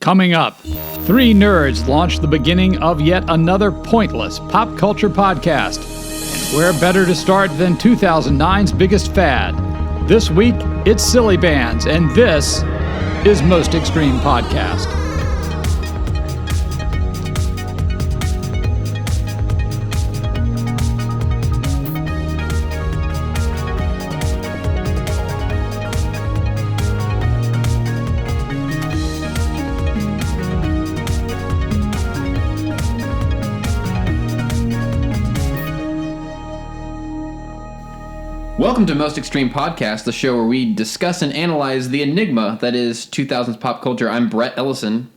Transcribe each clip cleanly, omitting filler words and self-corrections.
Coming up, three nerds launch the beginning of yet another pointless pop culture podcast. And where better to start than 2009's biggest fad? This week, it's Silly Bandz, and this is Most Xtreme Podcast. Welcome to Most Xtreme Podcast, the show where we discuss and analyze the enigma that is 2000s pop culture. I'm Brett Ellison.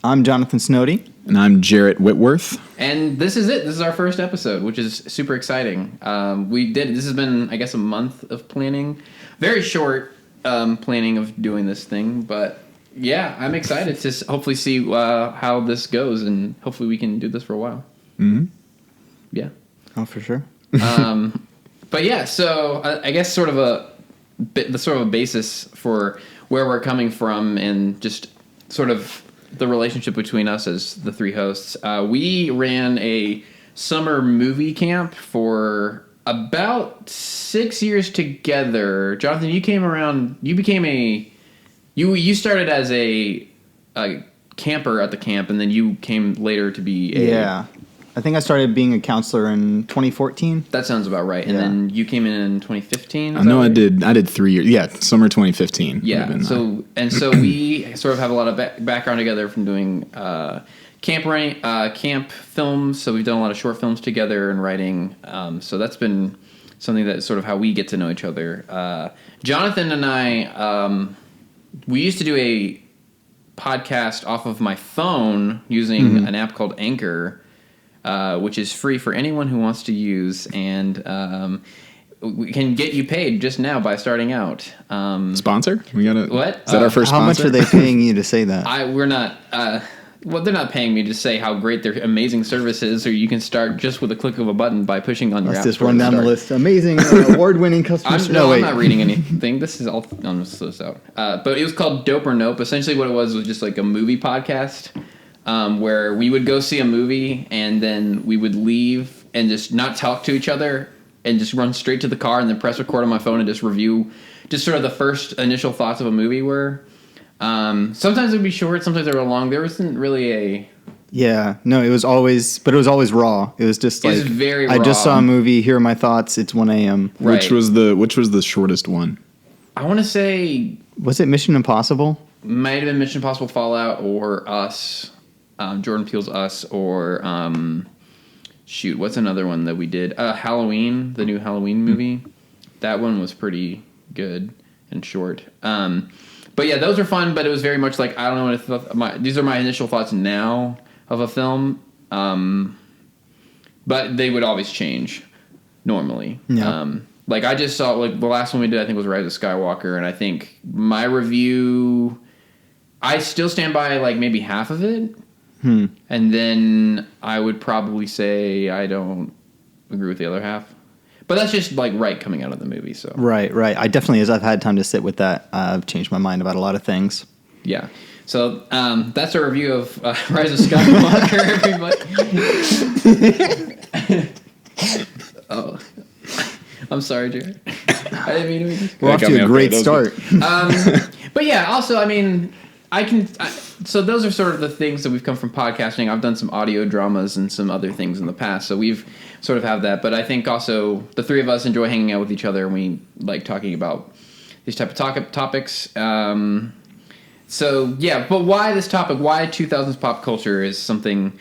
I'm Jonathan Snowdy. And I'm Jarrett Whitworth. And this is it. This is our first episode, which is super exciting. This has been, I guess, a month of planning. Very short planning of doing this thing. But yeah, I'm excited to hopefully see how this goes. And hopefully we can do this for a while. Mm-hmm. Yeah. Oh, for sure. But yeah, so I guess sort of a basis for where we're coming from and just sort of the relationship between us as the three hosts. We ran a summer movie camp for about 6 years together. Jonathan, you came around. You became you started as a camper at the camp, and then you came later to be a... Yeah. I think I started being a counselor in 2014. That sounds about right. And then you came in 2015? I know right? I did 3 years. Yeah, summer 2015. Yeah. So we sort of have a lot of background together from doing camp films. So we've done a lot of short films together and writing. So that's been something that's sort of how we get to know each other. Jonathan and I, we used to do a podcast off of my phone using an app called Anchor. Which is free for anyone who wants to use, and we can get you paid just now by starting out. Sponsor? We got what? Is that our first How sponsor? much are they paying you to say that? We're not. Well, they're not paying me to say how great their amazing service is, or you can start just with a click of a button by pushing on your app. Let's just run down the list. Amazing, award-winning customer service. I'm not reading anything. This is all on this out. But it was called Dope or Nope. Essentially, what it was just like a movie podcast. Where we would go see a movie and then we would leave and just not talk to each other and just run straight to the car and then press record on my phone and just review just sort of the first initial thoughts of a movie were. Sometimes it would be short, sometimes they were long. There wasn't really a... Yeah, no, it was always raw. It was just like, it was very raw. I just saw a movie, here are my thoughts, it's 1 a.m. Right. Which was the shortest one? I want to say... Was it Mission Impossible? Might have been Mission Impossible Fallout or Us. Jordan Peele's Us, or what's another one that we did? Halloween, the new Halloween movie. That one was pretty good and short. But yeah, those are fun. But it was very much like, I don't know what these are my initial thoughts now of a film. But they would always change normally. Yeah. Like I just saw, like the last one we did, I think was Rise of Skywalker, and I think my review, I still stand by like maybe half of it. And then I would probably say I don't agree with the other half. But that's just like coming out of the movie. So Right. I definitely, as I've had time to sit with that, I've changed my mind about a lot of things. Yeah. So that's a review of Rise of Skywalker, everybody. Oh, I'm sorry, Jared. I didn't mean to make this. We're off to a great start. But yeah, also, I mean... So those are sort of the things that we've come from podcasting. I've done some audio dramas and some other things in the past, so we've sort of have that. But I think also the three of us enjoy hanging out with each other, and we like talking about these type of topics. So yeah, but why this topic? Why 2000s pop culture is something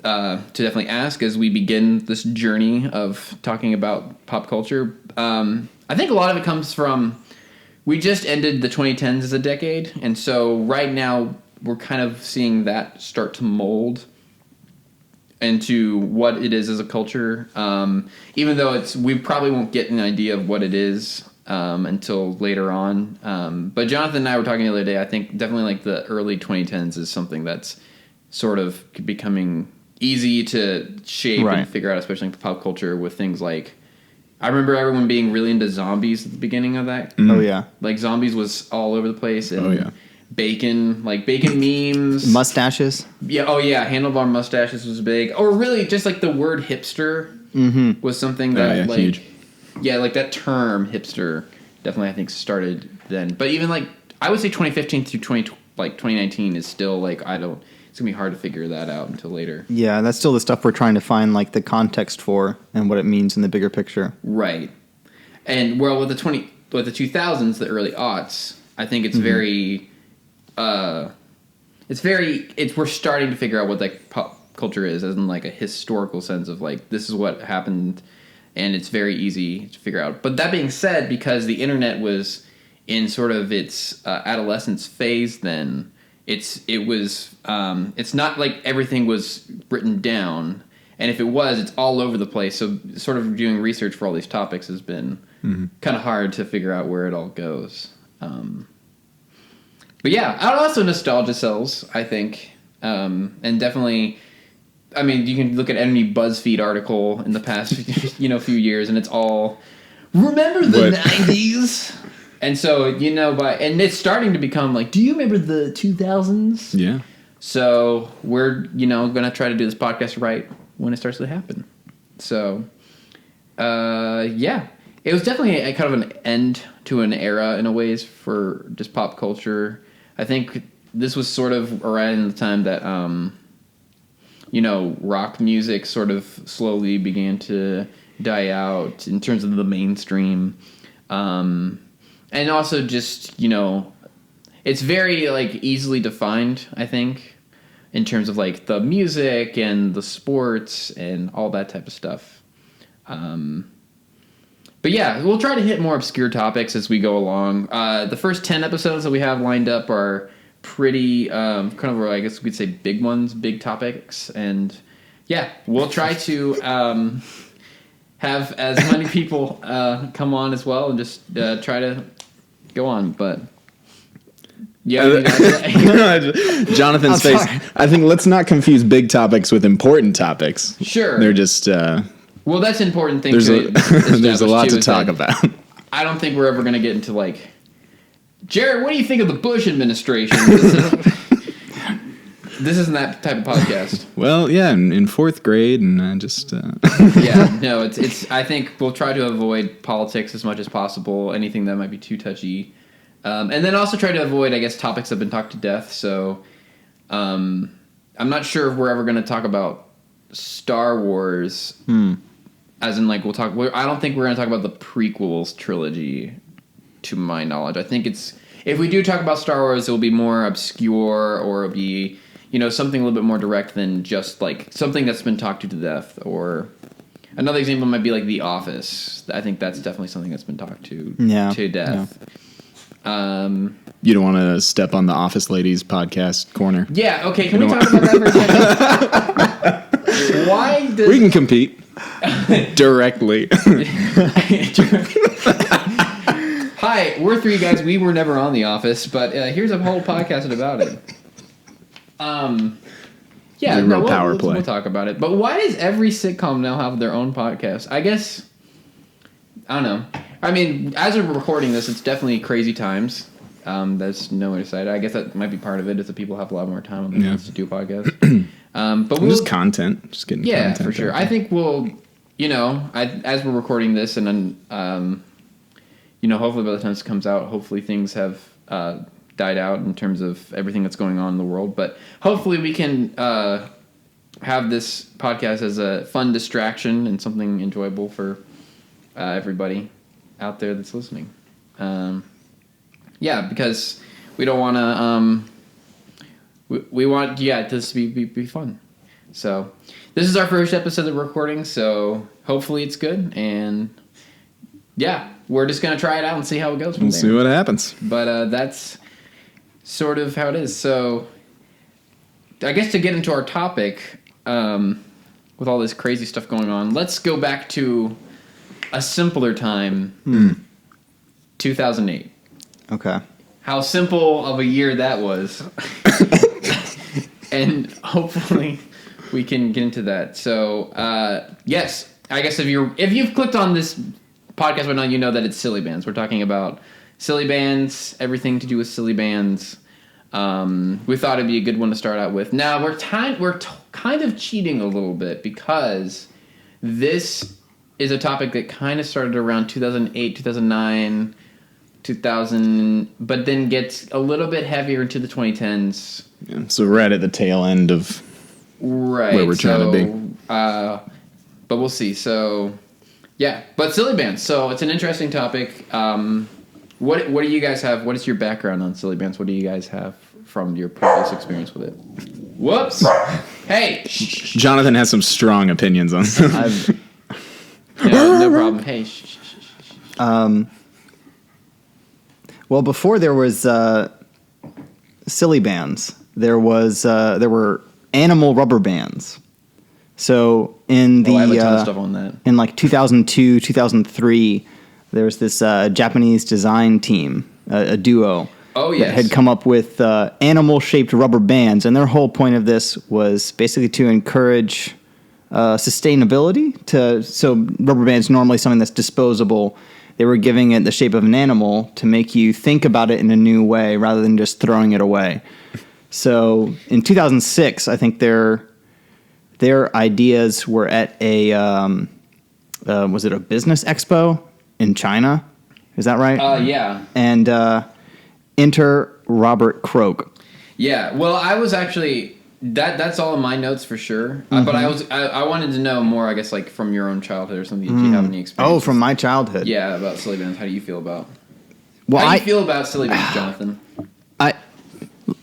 to definitely ask as we begin this journey of talking about pop culture. I think a lot of it comes from... We just ended the 2010s as a decade, and so right now we're kind of seeing that start to mold into what it is as a culture. Even though we probably won't get an idea of what it is until later on. But Jonathan and I were talking the other day. I think definitely like the early 2010s is something that's sort of becoming easy to shape and figure out, especially in pop culture with things like... I remember everyone being really into zombies at the beginning of that. Oh, yeah. Like, zombies was all over the place. And bacon memes. Mustaches. Yeah. Oh yeah. Handlebar mustaches was big. Or really just like the word hipster was something that huge. Yeah, like that term hipster definitely I think started then. But even like I would say 2015 through 2019 is still like it's gonna be hard to figure that out until later. Yeah, that's still the stuff we're trying to find like the context for and what it means in the bigger picture. Right. And well with the 2000s, the early aughts, I think it's very we're starting to figure out what like pop culture is as in like a historical sense of like this is what happened and it's very easy to figure out. But that being said, because the internet was in sort of its adolescence phase then, it's not like everything was written down, and if it was, it's all over the place. So sort of doing research for all these topics has been kind of hard to figure out where it all goes. But yeah, also nostalgia sells, I think, and definitely. I mean, you can look at any BuzzFeed article in the past, few years, and it's all remember the 90s. And so, and it's starting to become like, do you remember the 2000s? Yeah. So we're, going to try to do this podcast right when it starts to happen. So, yeah, it was definitely a kind of an end to an era in a ways for just pop culture. I think this was sort of around the time that, rock music sort of slowly began to die out in terms of the mainstream. And also just, it's very, like, easily defined, I think, in terms of, like, the music and the sports and all that type of stuff. But, yeah, we'll try to hit more obscure topics as we go along. The first 10 episodes that we have lined up are pretty, kind of, I guess we could say big ones, big topics. And, yeah, we'll try to have as many people come on as well and just try to go on, but Jonathan's face. I think let's not confuse big topics with important topics. Sure, they're just. Well, that's an important thing. There's a lot to talk about. I don't think we're ever going to get into like, Jared, what do you think of the Bush administration? This isn't that type of podcast. Well, yeah, in fourth grade, and just. Yeah, no, it's. I think we'll try to avoid politics as much as possible. Anything that might be too touchy, and then also try to avoid, I guess, topics that have been talked to death. So, I'm not sure if we're ever going to talk about Star Wars. As in, like, we'll talk. I don't think we're going to talk about the prequels trilogy, to my knowledge. I think if we do talk about Star Wars, it will be more obscure, or it'll be, something a little bit more direct than just, like, something that's been talked to death. Or another example might be, like, The Office. I think that's definitely something that's been talked to death. Yeah. You don't want to step on the Office Ladies podcast corner. Yeah, okay, can we talk about that for a second? Why does... We can compete. Directly. Hi, we're three guys. We were never on The Office, but here's a whole podcast about it. Yeah, we'll talk about it. But why does every sitcom now have their own podcast? I guess, I don't know. I mean, as we're recording this, it's definitely crazy times. That's no way to say it. I guess that might be part of it, is that people have a lot more time on their hands to do a podcast. But just content, just getting content. Yeah, for sure. I think we'll, as we're recording this, and then, hopefully by the time this comes out, hopefully things have died out in terms of everything that's going on in the world. But hopefully we can have this podcast as a fun distraction and something enjoyable for everybody out there that's listening. Yeah, because we don't want to... We want, this to be fun. So, this is our first episode of recording, so hopefully it's good, and yeah, we're just going to try it out and see how it goes from there. See what happens. But that's sort of how it is. So, I guess to get into our topic, with all this crazy stuff going on, let's go back to a simpler time, 2008. Okay. How simple of a year that was. And hopefully we can get into that. So, yes, I guess if you've clicked on this podcast right now, you know that it's Silly Bandz. We're talking about Silly Bandz, everything to do with Silly Bandz. we thought it'd be a good one to start out with. Now we're kind of cheating a little bit because this is a topic that kind of started around 2008, 2009, 2000, but then gets a little bit heavier into the 2010s. Yeah, so right at the tail end of where we're trying to be. But we'll see. So, yeah. But Silly Bandz. So it's an interesting topic. What do you guys have? What is your background on Silly Bandz? What do you guys have from your previous experience with it? Whoops. Hey. Jonathan has some strong opinions on this. No problem. Hey. Well, before there was Silly Bandz, there were animal rubber bands. So in I have a ton of stuff on that. In like 2002, 2003, there was this Japanese design team, a duo. Oh, yes. That had come up with animal-shaped rubber bands, and their whole point of this was basically to encourage sustainability. So rubber bands normally something that's disposable. They were giving it the shape of an animal to make you think about it in a new way rather than just throwing it away. So in 2006, I think their ideas were at a was it a business expo in China? Is that right? Yeah. And enter Robert Croak. Yeah. Well, I was actually that's all in my notes for sure. But I wanted to know more. I guess like from your own childhood or something. Did you have any experience? Oh, from my childhood. Yeah, about Silly Bandz. How do you feel about? Well, How do you feel about Silly Bandz, Jonathan?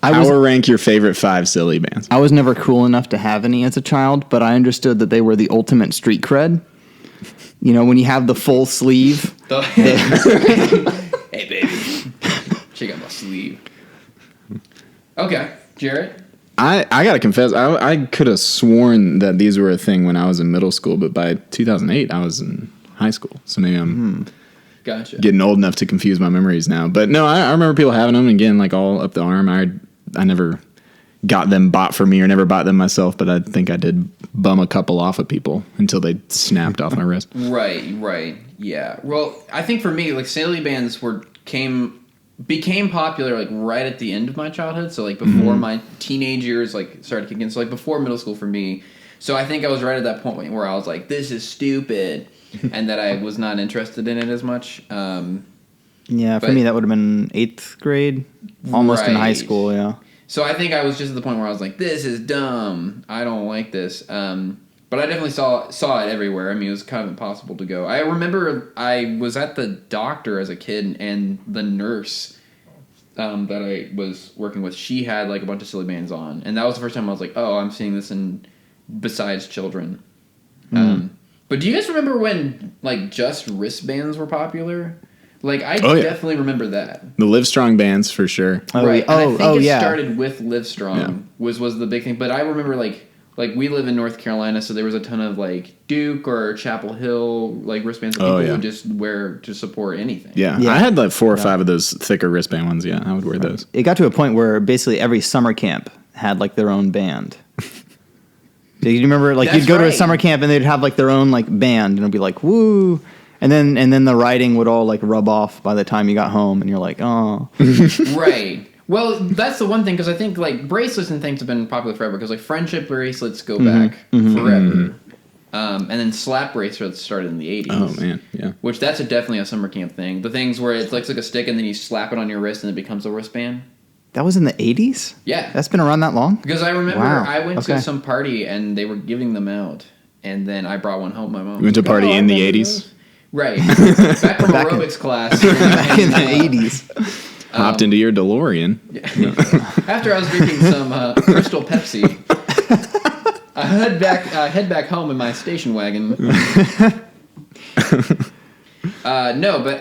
Power rank your favorite 5 Silly Bandz. I was never cool enough to have any as a child, but I understood that they were the ultimate street cred. You know, when you have the full sleeve. Hey, baby. Check out my sleeve. Okay, Jarrett? I gotta confess, I could have sworn that these were a thing when I was in middle school, but by 2008, I was in high school. So maybe I'm Gotcha. getting old enough to confuse my memories now. But no, I remember people having them, again, like all up the arm. I never got them bought for me or never bought them myself, but I think I did bum a couple off of people until they snapped off my wrist. Right. Yeah. Well, I think for me, like Silly Bandz became popular like right at the end of my childhood. So like before my teenage years like started kicking. So like before middle school for me. So I think I was right at that point where I was like, this is stupid. And that I was not interested in it as much. Yeah, for me that would have been 8th grade, almost in high school, yeah. So I think I was just at the point where I was like, this is dumb. I don't like this. But I definitely saw it everywhere. I mean, it was kind of impossible to go. I remember I was at the doctor as a kid, and the nurse that I was working with, she had like a bunch of Silly Bandz on. And that was the first time I was like, oh, I'm seeing this besides children. But do you guys remember when like just wristbands were popular? Like I definitely remember that. The Livestrong bands for sure. Right. And I think it started with Livestrong was the big thing. But I remember like we live in North Carolina, so there was a ton of like Duke or Chapel Hill like wristbands that people would just wear to support anything. Yeah. I had like 4 or 5 of those thicker wristband ones. Yeah, I would wear those. It got to a point where basically every summer camp had like their own band. Do you remember like you'd go to a summer camp and they'd have like their own like band and it'd be like woo, and then the writing would all like rub off by the time you got home and you're like oh. Right. Well, that's the one thing because I think like bracelets and things have been popular forever because like friendship bracelets go back forever, and then slap bracelets started in the 80s. Oh man, yeah. Which that's definitely a summer camp thing. The things where it's like a stick and then you slap it on your wrist and it becomes a wristband. That was in the 80s? Yeah. That's been around that long? Because I remember I went to some party and they were giving them out. And then I brought one home. My mom. You went to a party in the 80s? Right. Back from aerobics class. Back in the 80s. Hopped into your DeLorean. Yeah. After I was drinking some Crystal Pepsi, I head back home in my station wagon. No, but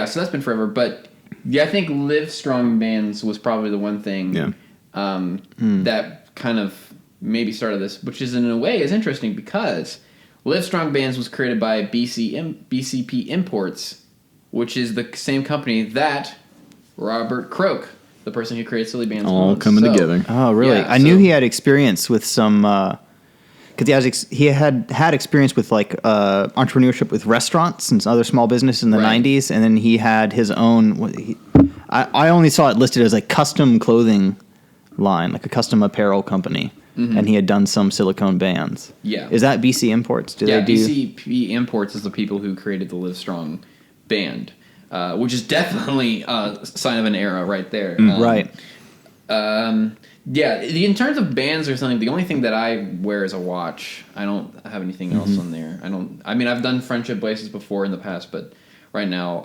so that's been forever. But yeah, I think Livestrong bands was probably the one thing that kind of maybe started this, which is in a way is interesting because Livestrong Bands was created by BCP Imports, which is the same company that Robert Croak, the person who created Silly Bandz, all coming together. Oh, really? Yeah, I knew he had experience with some, because he had experience with like entrepreneurship with restaurants and other small businesses in the 90s, and then he had his own. I only saw it listed as like custom clothing line, like a custom apparel company, and he had done some silicone bands. Yeah. Is that BC Imports? BCP Imports is the people who created the Livestrong band, which is definitely a sign of an era right there. Right. In terms of bands or something, the only thing that I wear is a watch. I don't have anything else on there. I've done friendship bracelets before in the past, but right now,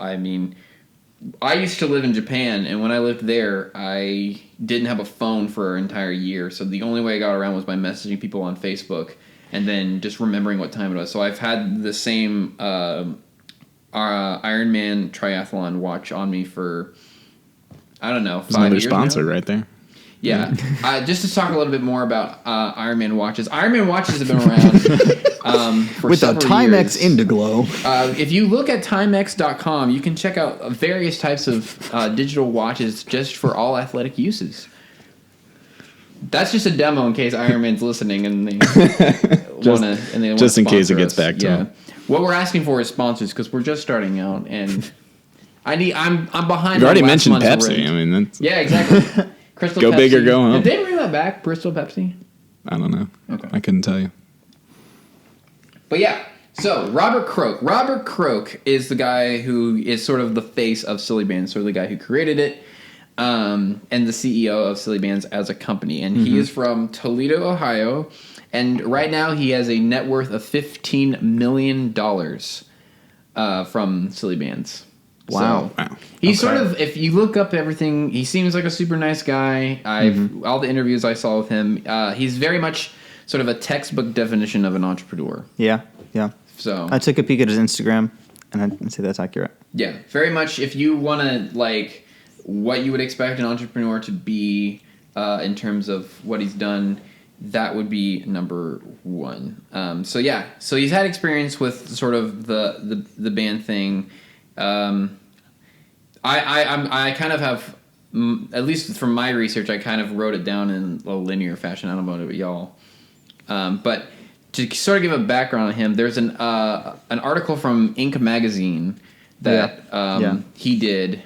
I used to live in Japan, and when I lived there, I didn't have a phone for an entire year. So the only way I got around was by messaging people on Facebook and then just remembering what time it was. So I've had the same Ironman triathlon watch on me for, I don't know, 5 years. Another sponsor now. right there. Yeah. Just to talk a little bit more about Ironman watches. Ironman watches have been around for with a several Timex years. Indiglo. If you look at Timex.com, you can check out various types of digital watches just for all athletic uses. That's just a demo in case Ironman's listening and they want to. Just in case it gets back to them. What we're asking for is sponsors because we're just starting out and I'm behind. You already mentioned month's Pepsi. rent. I mean, that's Yeah, exactly. Crystal Go Pepsi. big or go home. Did they bring that back, Bristol Pepsi? I don't know. Okay. I couldn't tell you. But yeah, so Robert Croak. Robert Croak is the guy who is sort of the face of Silly Bandz, sort of the guy who created it, and the CEO of Silly Bandz as a company. And he is from Toledo, Ohio, and right now he has a net worth of $15 million from Silly Bandz. Wow. So, he's sort of, if you look up everything, he seems like a super nice guy. All the interviews I saw with him, he's very much sort of a textbook definition of an entrepreneur. Yeah. So I took a peek at his Instagram, and I'd say that's accurate. yeah, very much. If you want to like what you would expect an entrepreneur to be in terms of what he's done, that would be number one. So he's had experience with sort of the band thing. I kind of have, at least from my research, I kind of wrote it down in a linear fashion. I don't know about y'all, but to sort of give a background on him, there's an article from Inc. magazine that he did,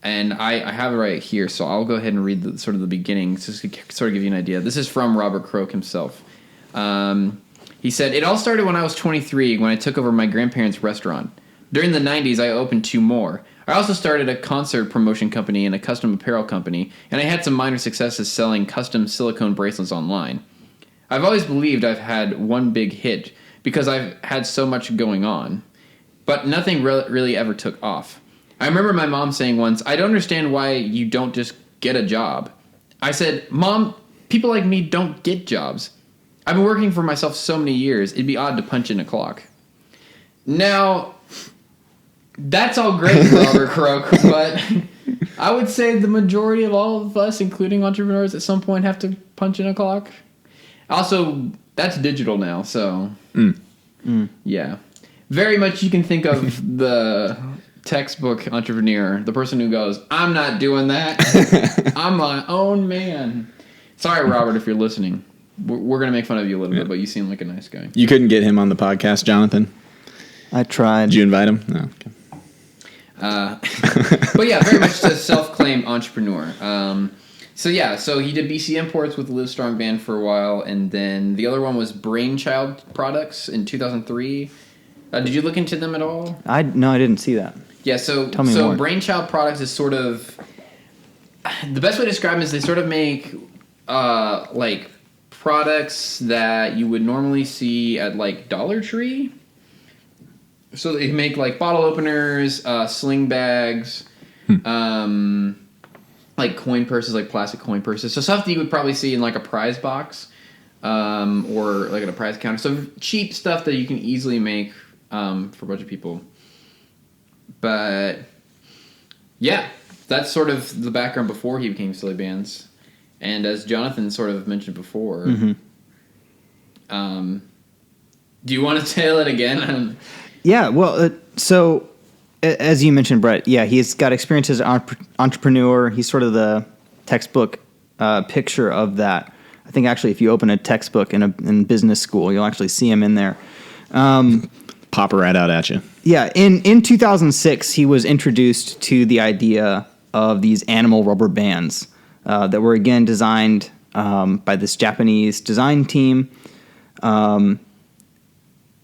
and I have it right here, so I'll go ahead and read the beginning just to sort of give you an idea. This is from Robert Croak himself. He said, "It all started when I was 23 when I took over my grandparents' restaurant. During the 90s, I opened 2 more. I also started a concert promotion company and a custom apparel company, and I had some minor successes selling custom silicone bracelets online. I've always believed I've had one big hit because I've had so much going on, but nothing really ever took off. I remember my mom saying once, 'I don't understand why you don't just get a job.' I said, 'Mom, people like me don't get jobs. I've been working for myself so many years, it'd be odd to punch in a clock.'" Now, that's all great, Robert Croak, but I would say the majority of all of us, including entrepreneurs, at some point have to punch in a clock. Also, that's digital now, so yeah. Very much you can think of the textbook entrepreneur, the person who goes, "I'm not doing that. I'm my own man." Sorry, Robert, if you're listening. We're going to make fun of you a little bit, but you seem like a nice guy. You couldn't get him on the podcast, Jonathan? I tried. Did you invite him? No. Okay. But yeah, very much a self-claimed entrepreneur. So he did BC Imports with the Livestrong band for a while, and then the other one was Brainchild Products in 2003. Did you look into them at all? No, I didn't see that. Yeah, so Tell me more. Brainchild Products is sort of, the best way to describe them is they sort of make like products that you would normally see at like Dollar Tree. So they make like bottle openers, sling bags, like coin purses, like plastic coin purses. So stuff that you would probably see in like a prize box, or like at a prize counter. So cheap stuff that you can easily make for a bunch of people. But yeah, that's sort of the background before he became Silly Bandz. And as Jonathan sort of mentioned before, do you want to tell it again? Yeah, well, so as you mentioned, Brett, yeah, he's got experience as an entrepreneur. He's sort of the textbook picture of that. I think actually if you open a textbook in business school, you'll actually see him in there. Pop right out at you. Yeah, in 2006, he was introduced to the idea of these animal rubber bands that were, again, designed by this Japanese design team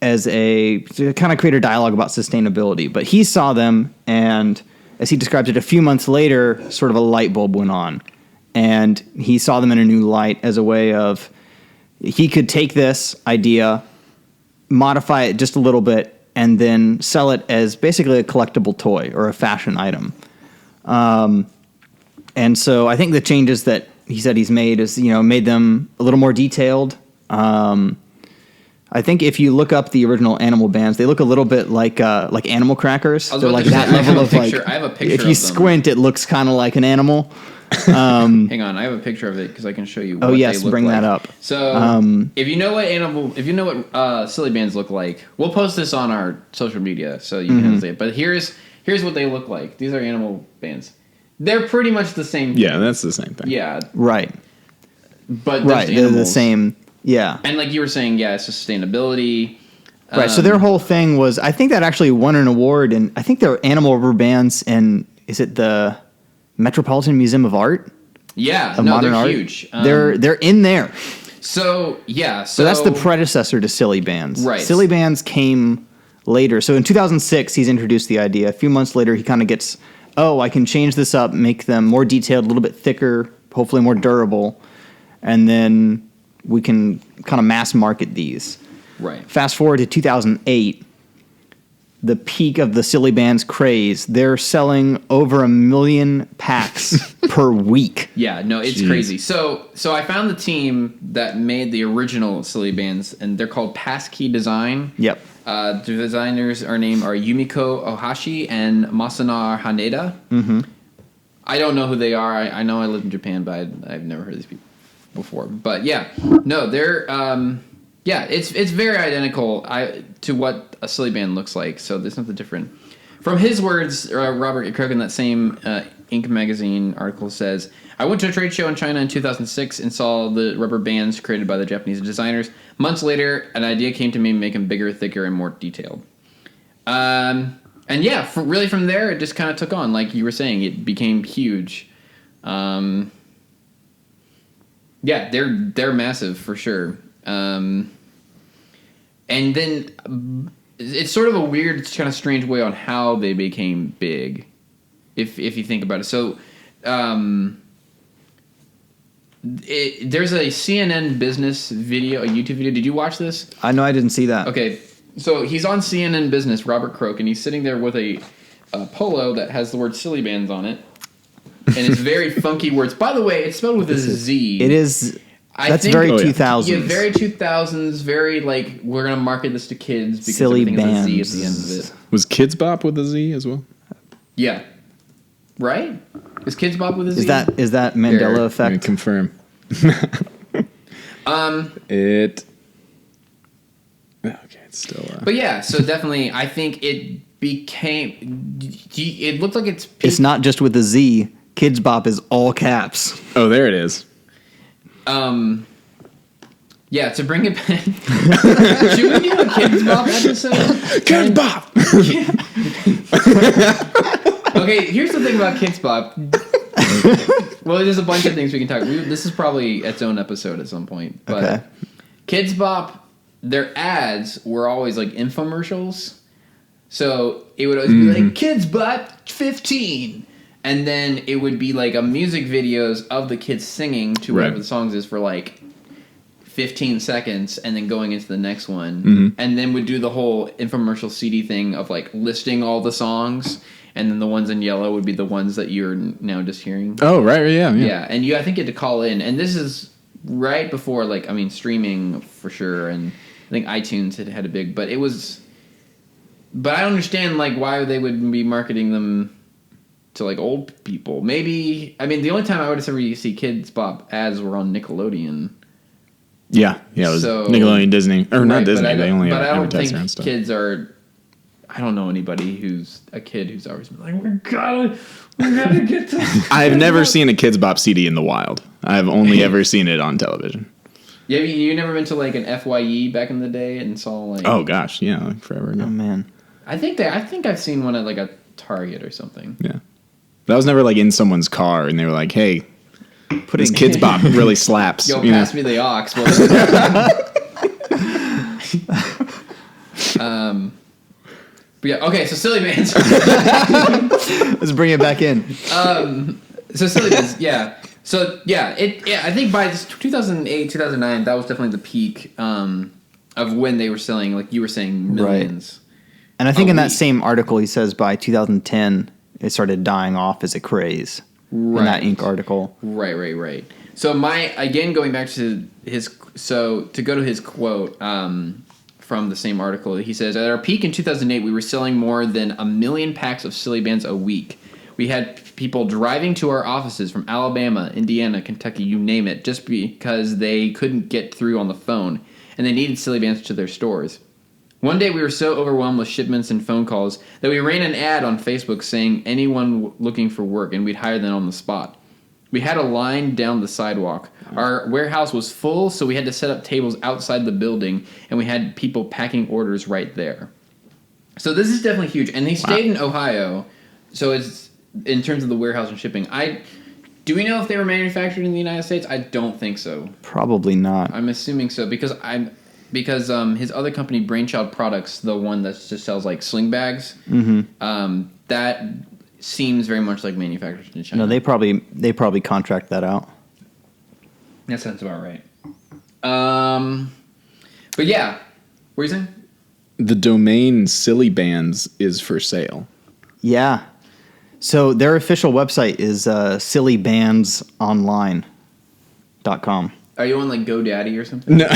as to kind of create a dialogue about sustainability. But he saw them, and as he describes it, a few months later, sort of a light bulb went on. And he saw them in a new light as a way of, he could take this idea, modify it just a little bit, and then sell it as basically a collectible toy or a fashion item. And so I think the changes that he said he's made is, made them a little more detailed. I think if you look up the original animal bands, they look a little bit like animal crackers. They're like that level of like. I have a picture. If you squint, it looks kind of like an animal. Hang on, I have a picture of it because I can show you. Oh yes, bring that up. So if you know what Silly Bandz look like, we'll post this on our social media so you can see it. But here's what they look like. These are animal bands. They're pretty much the same thing. Yeah, that's the same thing. Yeah, right. But they're the same. Yeah. And like you were saying, it's sustainability. Right. So their whole thing was, I think that actually won an award, and I think they're animal rubber bands, and is it the Metropolitan Museum of Art? Yeah. Modern they're art? Huge. They're in there. So that's the predecessor to Silly Bandz. Right. Silly Bandz came later. So in 2006, he's introduced the idea. A few months later, he kind of gets, I can change this up, make them more detailed, a little bit thicker, hopefully more durable, and then we can kind of mass market these. Right. Fast forward to 2008, the peak of the Silly Bandz craze. They're selling over 1 million packs per week. Yeah, no, it's crazy. So I found the team that made the original Silly Bandz, and they're called Passkey Design. Yep. The designers are Yumiko Ohashi and Masanari Haneda. Mm-hmm. I don't know who they are. I know I live in Japan, but I've never heard of these people before. But they're it's very identical to what a Silly Band looks like, so there's nothing different. From his words, Robert Croak in that same Inc. magazine article says, I went to a trade show in China in 2006 and saw the rubber bands created by the Japanese designers. Months later, an idea came to me to make them bigger, thicker, and more detailed. Really from there, it just kind of took on. Like you were saying, it became huge. They're massive for sure. And then it's sort of a weird, kind of strange way on how they became big, if you think about it. So there's a CNN Business video, a YouTube video. Did you watch this? I know I didn't see that. Okay, so he's on CNN Business, Robert Croak, and he's sitting there with a polo that has the word Silly Bandz on it. And it's very funky words. By the way, it's spelled with a Z. It is. That's very 2000s. Yeah, very 2000s. Very like, we're going to market this to kids because Silly everything has a Z Bandz. at the end of it. Was Kidz Bop with a Z as well? Yeah. Right? Is Kidz Bop with a Z? Is that Mandela effect? Let me confirm. Okay, it's still. But yeah, so definitely, I think it became. It looked like it's. It's not just with a Z. Kidz Bop is all caps. Oh, there it is. Yeah, to bring it back. Should we do a Kidz Bop episode? Kidz Bop! Okay, here's the thing about Kidz Bop. Well, there's a bunch of things we can talk. This is probably its own episode at some point. But okay. Kidz Bop, their ads were always like infomercials. So it would always be like, Kidz Bop 15. And then it would be like a music videos of the kids singing to whatever the songs is for like 15 seconds and then going into the next one. Mm-hmm. And then would do the whole infomercial CD thing of like listing all the songs. And then the ones in yellow would be the ones that you're now just hearing. Oh, right. Yeah. Yeah. And I think you had to call in. And this is right before streaming for sure. And I think iTunes had a big, but I don't understand like why they would be marketing them to like old people. Maybe the only time I would ever see Kidz Bop ads were on Nickelodeon. Yeah, it was Nickelodeon, Disney, or not Disney. They only advertise their own stuff. Kids are. I don't know anybody who's a kid who's always been like, we gotta get this. I've never seen a Kidz Bop CD in the wild. I've only ever seen it on television. Yeah, you never been to like an FYE back in the day and saw like. Oh gosh, yeah, like forever ago. Oh man, I think I've seen one at like a Target or something. Yeah. That was never like in someone's car and they were like, hey, This Kidz Bop really slaps. Yo, you pass know? me the aux. But yeah, okay, so Silly Bandz. Let's bring it back in. So Silly Bandz, yeah. So yeah, I think by 2008, 2009, that was definitely the peak of when they were selling, like you were saying, millions. Right. And I think in that week. same article, he says by 2010, it started dying off as a craze. Right. In that Inc. article. Right. So going back to to go to his quote from the same article, he says, at our peak in 2008, we were selling more than 1 million packs of Silly Bandz a week. We had people driving to our offices from Alabama, Indiana, Kentucky, you name it, just because they couldn't get through on the phone, and they needed Silly Bandz to their stores. One day we were so overwhelmed with shipments and phone calls that we ran an ad on Facebook saying anyone looking for work, and we'd hire them on the spot. We had a line down the sidewalk. Our warehouse was full, so we had to set up tables outside the building, and we had people packing orders right there. So this is definitely huge. And they stayed in Ohio, so it's in terms of the warehouse and shipping. Do we know if they were manufactured in the United States? I don't think so. Probably not. I'm assuming so because his other company, Brainchild Products, the one that just sells like sling bags, that seems very much like manufactured in China. No, they probably contract that out. That sounds about right. But yeah, what were you saying? The domain Silly Bandz is for sale. Yeah. So their official website is sillybandzonline.com. Are you on like GoDaddy or something? No.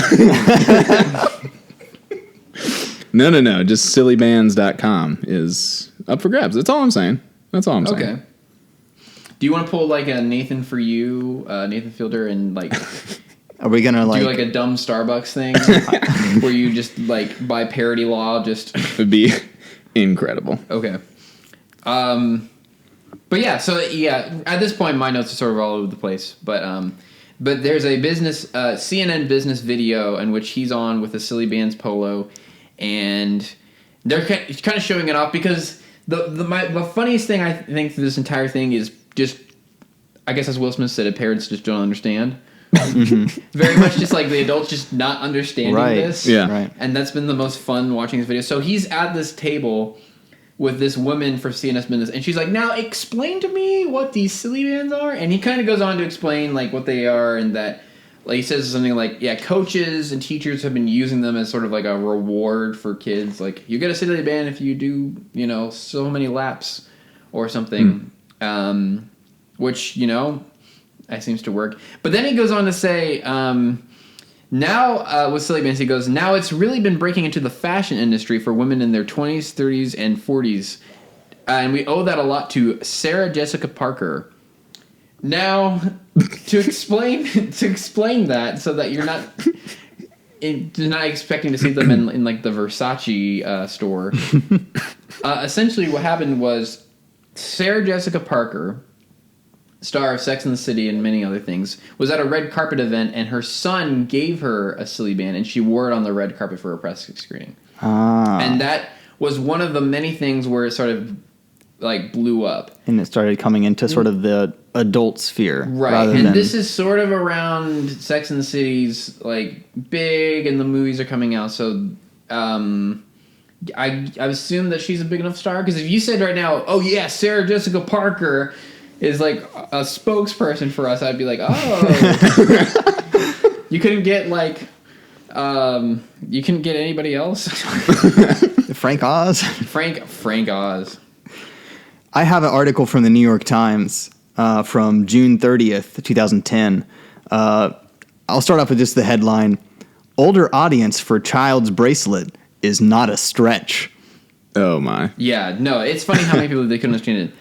No. Just sillybands.com is up for grabs. That's all I'm saying. Okay. Do you want to pull like a Nathan for you, Nathan Fielder, and like Are we gonna do like a dumb Starbucks thing where you just like by parody law just It would be incredible. okay. But yeah, so yeah, at this point my notes are sort of all over the place, but there's a CNN business video in which he's on with a Silly Bandz polo, and they're kind of showing it off because the funniest thing I think through this entire thing is just, I guess as Will Smith said, parents just don't understand. Very much just like the adults just not understanding this. Yeah. Right. And that's been the most fun watching this video. So he's at this table with this woman for CNS Business, and she's like, now explain to me what these Silly Bandz are. And he kind of goes on to explain like what they are, and that like he says something like, yeah, coaches and teachers have been using them as sort of like a reward for kids. Like you get a Silly Band if you do, so many laps or something, which, that seems to work. But then he goes on to say, now with Silly Bandz, he goes, now it's really been breaking into the fashion industry for women in their 20s, 30s, and 40s. And we owe that a lot to Sarah Jessica Parker. Now, to explain that so that you're not expecting to see them in like the Versace store. Essentially what happened was Sarah Jessica Parker, star of Sex and the City and many other things, was at a red carpet event, and her son gave her a Silly Band, and she wore it on the red carpet for a press screening. And that was one of the many things where it sort of like blew up. And it started coming into sort of the adult sphere. Right. And this is sort of around Sex and the City's like big and the movies are coming out. So I assume that she's a big enough star, because if you said right now, oh yeah, Sarah Jessica Parker is like a spokesperson for us, I'd be like, oh. You couldn't get like you couldn't get anybody else. Frank Oz. Frank Oz. I have an article from the New York Times from June 30th, 2010. I'll start off with just the headline: older audience for child's bracelet is not a stretch. Oh my. Yeah, no, it's funny how many people they couldn't understand it.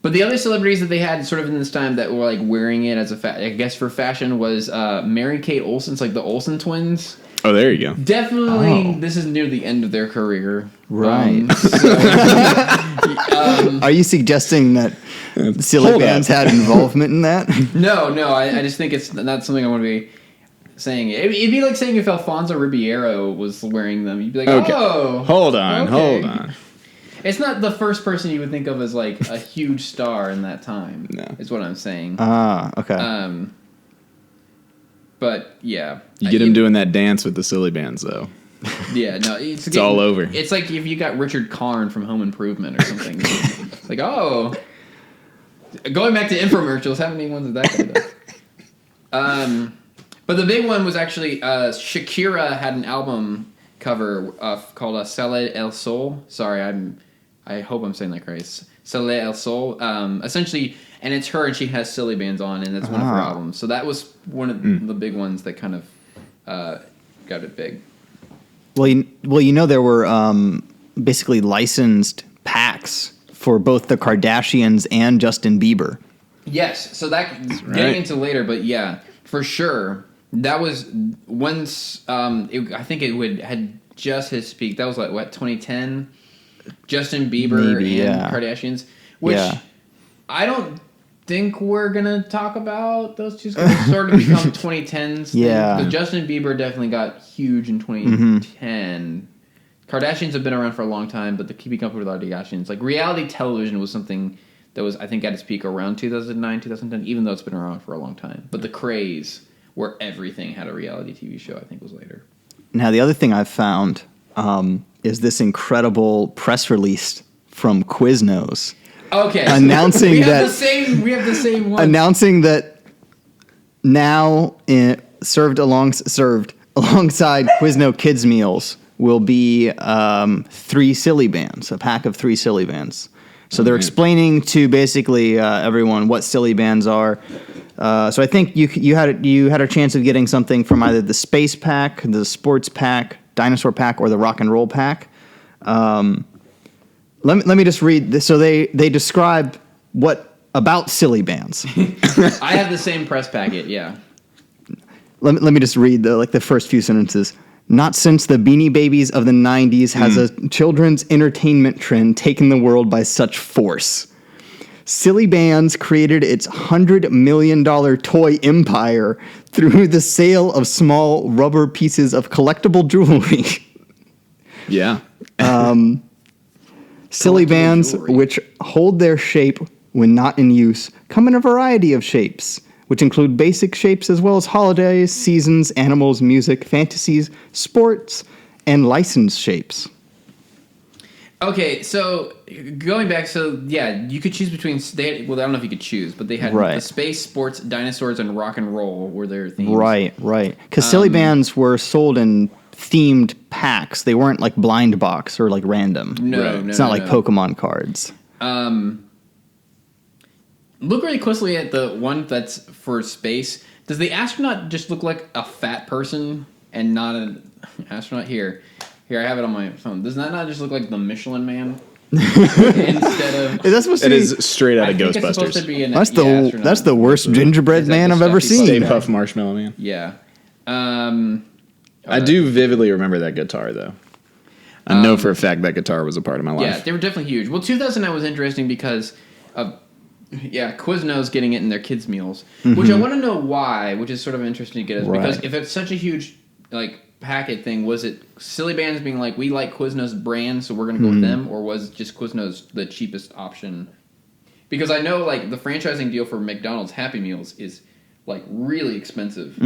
But the other celebrities that they had sort of in this time that were like wearing it as I guess for fashion was Mary-Kate Olsen's, like the Olsen twins. Oh, there you go. Definitely, This is near the end of their career. Right. Are you suggesting that Silly Bandz had involvement in that? No, I just think it's not something I want to be saying. It'd be like saying if Alfonso Ribeiro was wearing them. You'd be like, okay. oh. Hold on. It's not the first person you would think of as like a huge star in that time. No. Is what I'm saying. Okay. But yeah, You get him doing that dance with the Silly Bandz though. Yeah, no, it's all over. It's like if you got Richard Karn from Home Improvement or something. Like, oh, going back to infomercials, how many ones of that guy does? But the big one was actually Shakira had an album cover called Sale El Sol. Sorry, I hope I'm saying that correct. Sale El Sol. Essentially, and it's her, and she has Silly Bandz on, and it's one of her albums. So that was one of the big ones that kind of got it big. Well, there were basically licensed packs for both the Kardashians and Justin Bieber. Yes, so getting into later, but yeah, for sure. That was once, I think had just hit its peak. That was like, what, 2010? Justin Bieber and Kardashians, which I don't think we're going to talk about those two. It's sort of become 2010s. Yeah. But Justin Bieber definitely got huge in 2010. Kardashians have been around for a long time, but the keeping up with the Kardashians, like reality television was something that was, I think, at its peak around 2009, 2010, even though it's been around for a long time. But the craze where everything had a reality TV show, I think, was later. Now, the other thing I've found is this incredible press release from Quiznos. Okay. Announcing we that we have the same one. Announcing that now served alongside Quizno Kids Meals will be 3 Silly Bandz, a pack of 3 Silly Bandz. So they're explaining to basically everyone what Silly Bandz are. So I think you had a chance of getting something from either the Space Pack, the Sports Pack, Dinosaur Pack, or the Rock and Roll Pack. Let me just read this. So they describe what about Silly Bandz. I have the same press packet. Yeah. Let me just read the first few sentences. Not since the Beanie Babies of the 90s has a children's entertainment trend taken the world by such force. Silly Bandz created its $100 million toy empire through the sale of small rubber pieces of collectible jewelry. Yeah. Silly Bandz, which hold their shape when not in use, come in a variety of shapes, which include basic shapes as well as holidays, seasons, animals, music, fantasies, sports, and licensed shapes. Okay, so going back, you could choose between. I don't know if you could choose, but they had the space, sports, dinosaurs, and rock and roll were their themes. Right. Because Silly Bandz were sold in themed packs. They weren't like blind box or like random. No, it's not like Pokemon cards. Look really closely at the one that's for space. Does the astronaut just look like a fat person and not an astronaut? Here, I have it on my phone. Does that not just look like the Michelin Man? Instead of... It is straight out of Ghostbusters. It's supposed to be that's the worst gingerbread man I've ever seen. Stay Puft Marshmallow Man. Yeah. I do vividly remember that guitar, though. I know for a fact that guitar was a part of my life. Yeah, they were definitely huge. Well, 2009 was interesting because of... Yeah, Quiznos getting it in their kids' meals, which I want to know why, which is sort of interesting to get us, because if it's such a huge packet thing, was it Silly Bandz being like, we like Quiznos brand, so we're going to go with them, or was just Quiznos the cheapest option? Because I know the franchising deal for McDonald's Happy Meals is really expensive,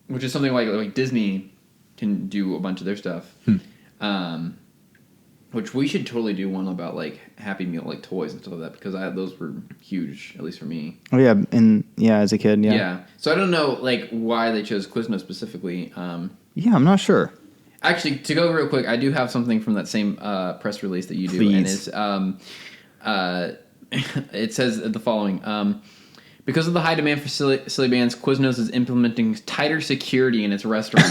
which is something like Disney can do a bunch of their stuff. Which we should totally do one about Happy Meal toys and stuff like that, because those were huge, at least for me. Oh yeah, as a kid, yeah. Yeah, so I don't know why they chose Quiznos specifically. Yeah, I'm not sure. Actually, to go real quick, I do have something from that same press release that you do, Please. and it says the following: because of the high demand for Silly Bandz, Quiznos is implementing tighter security in its restaurants.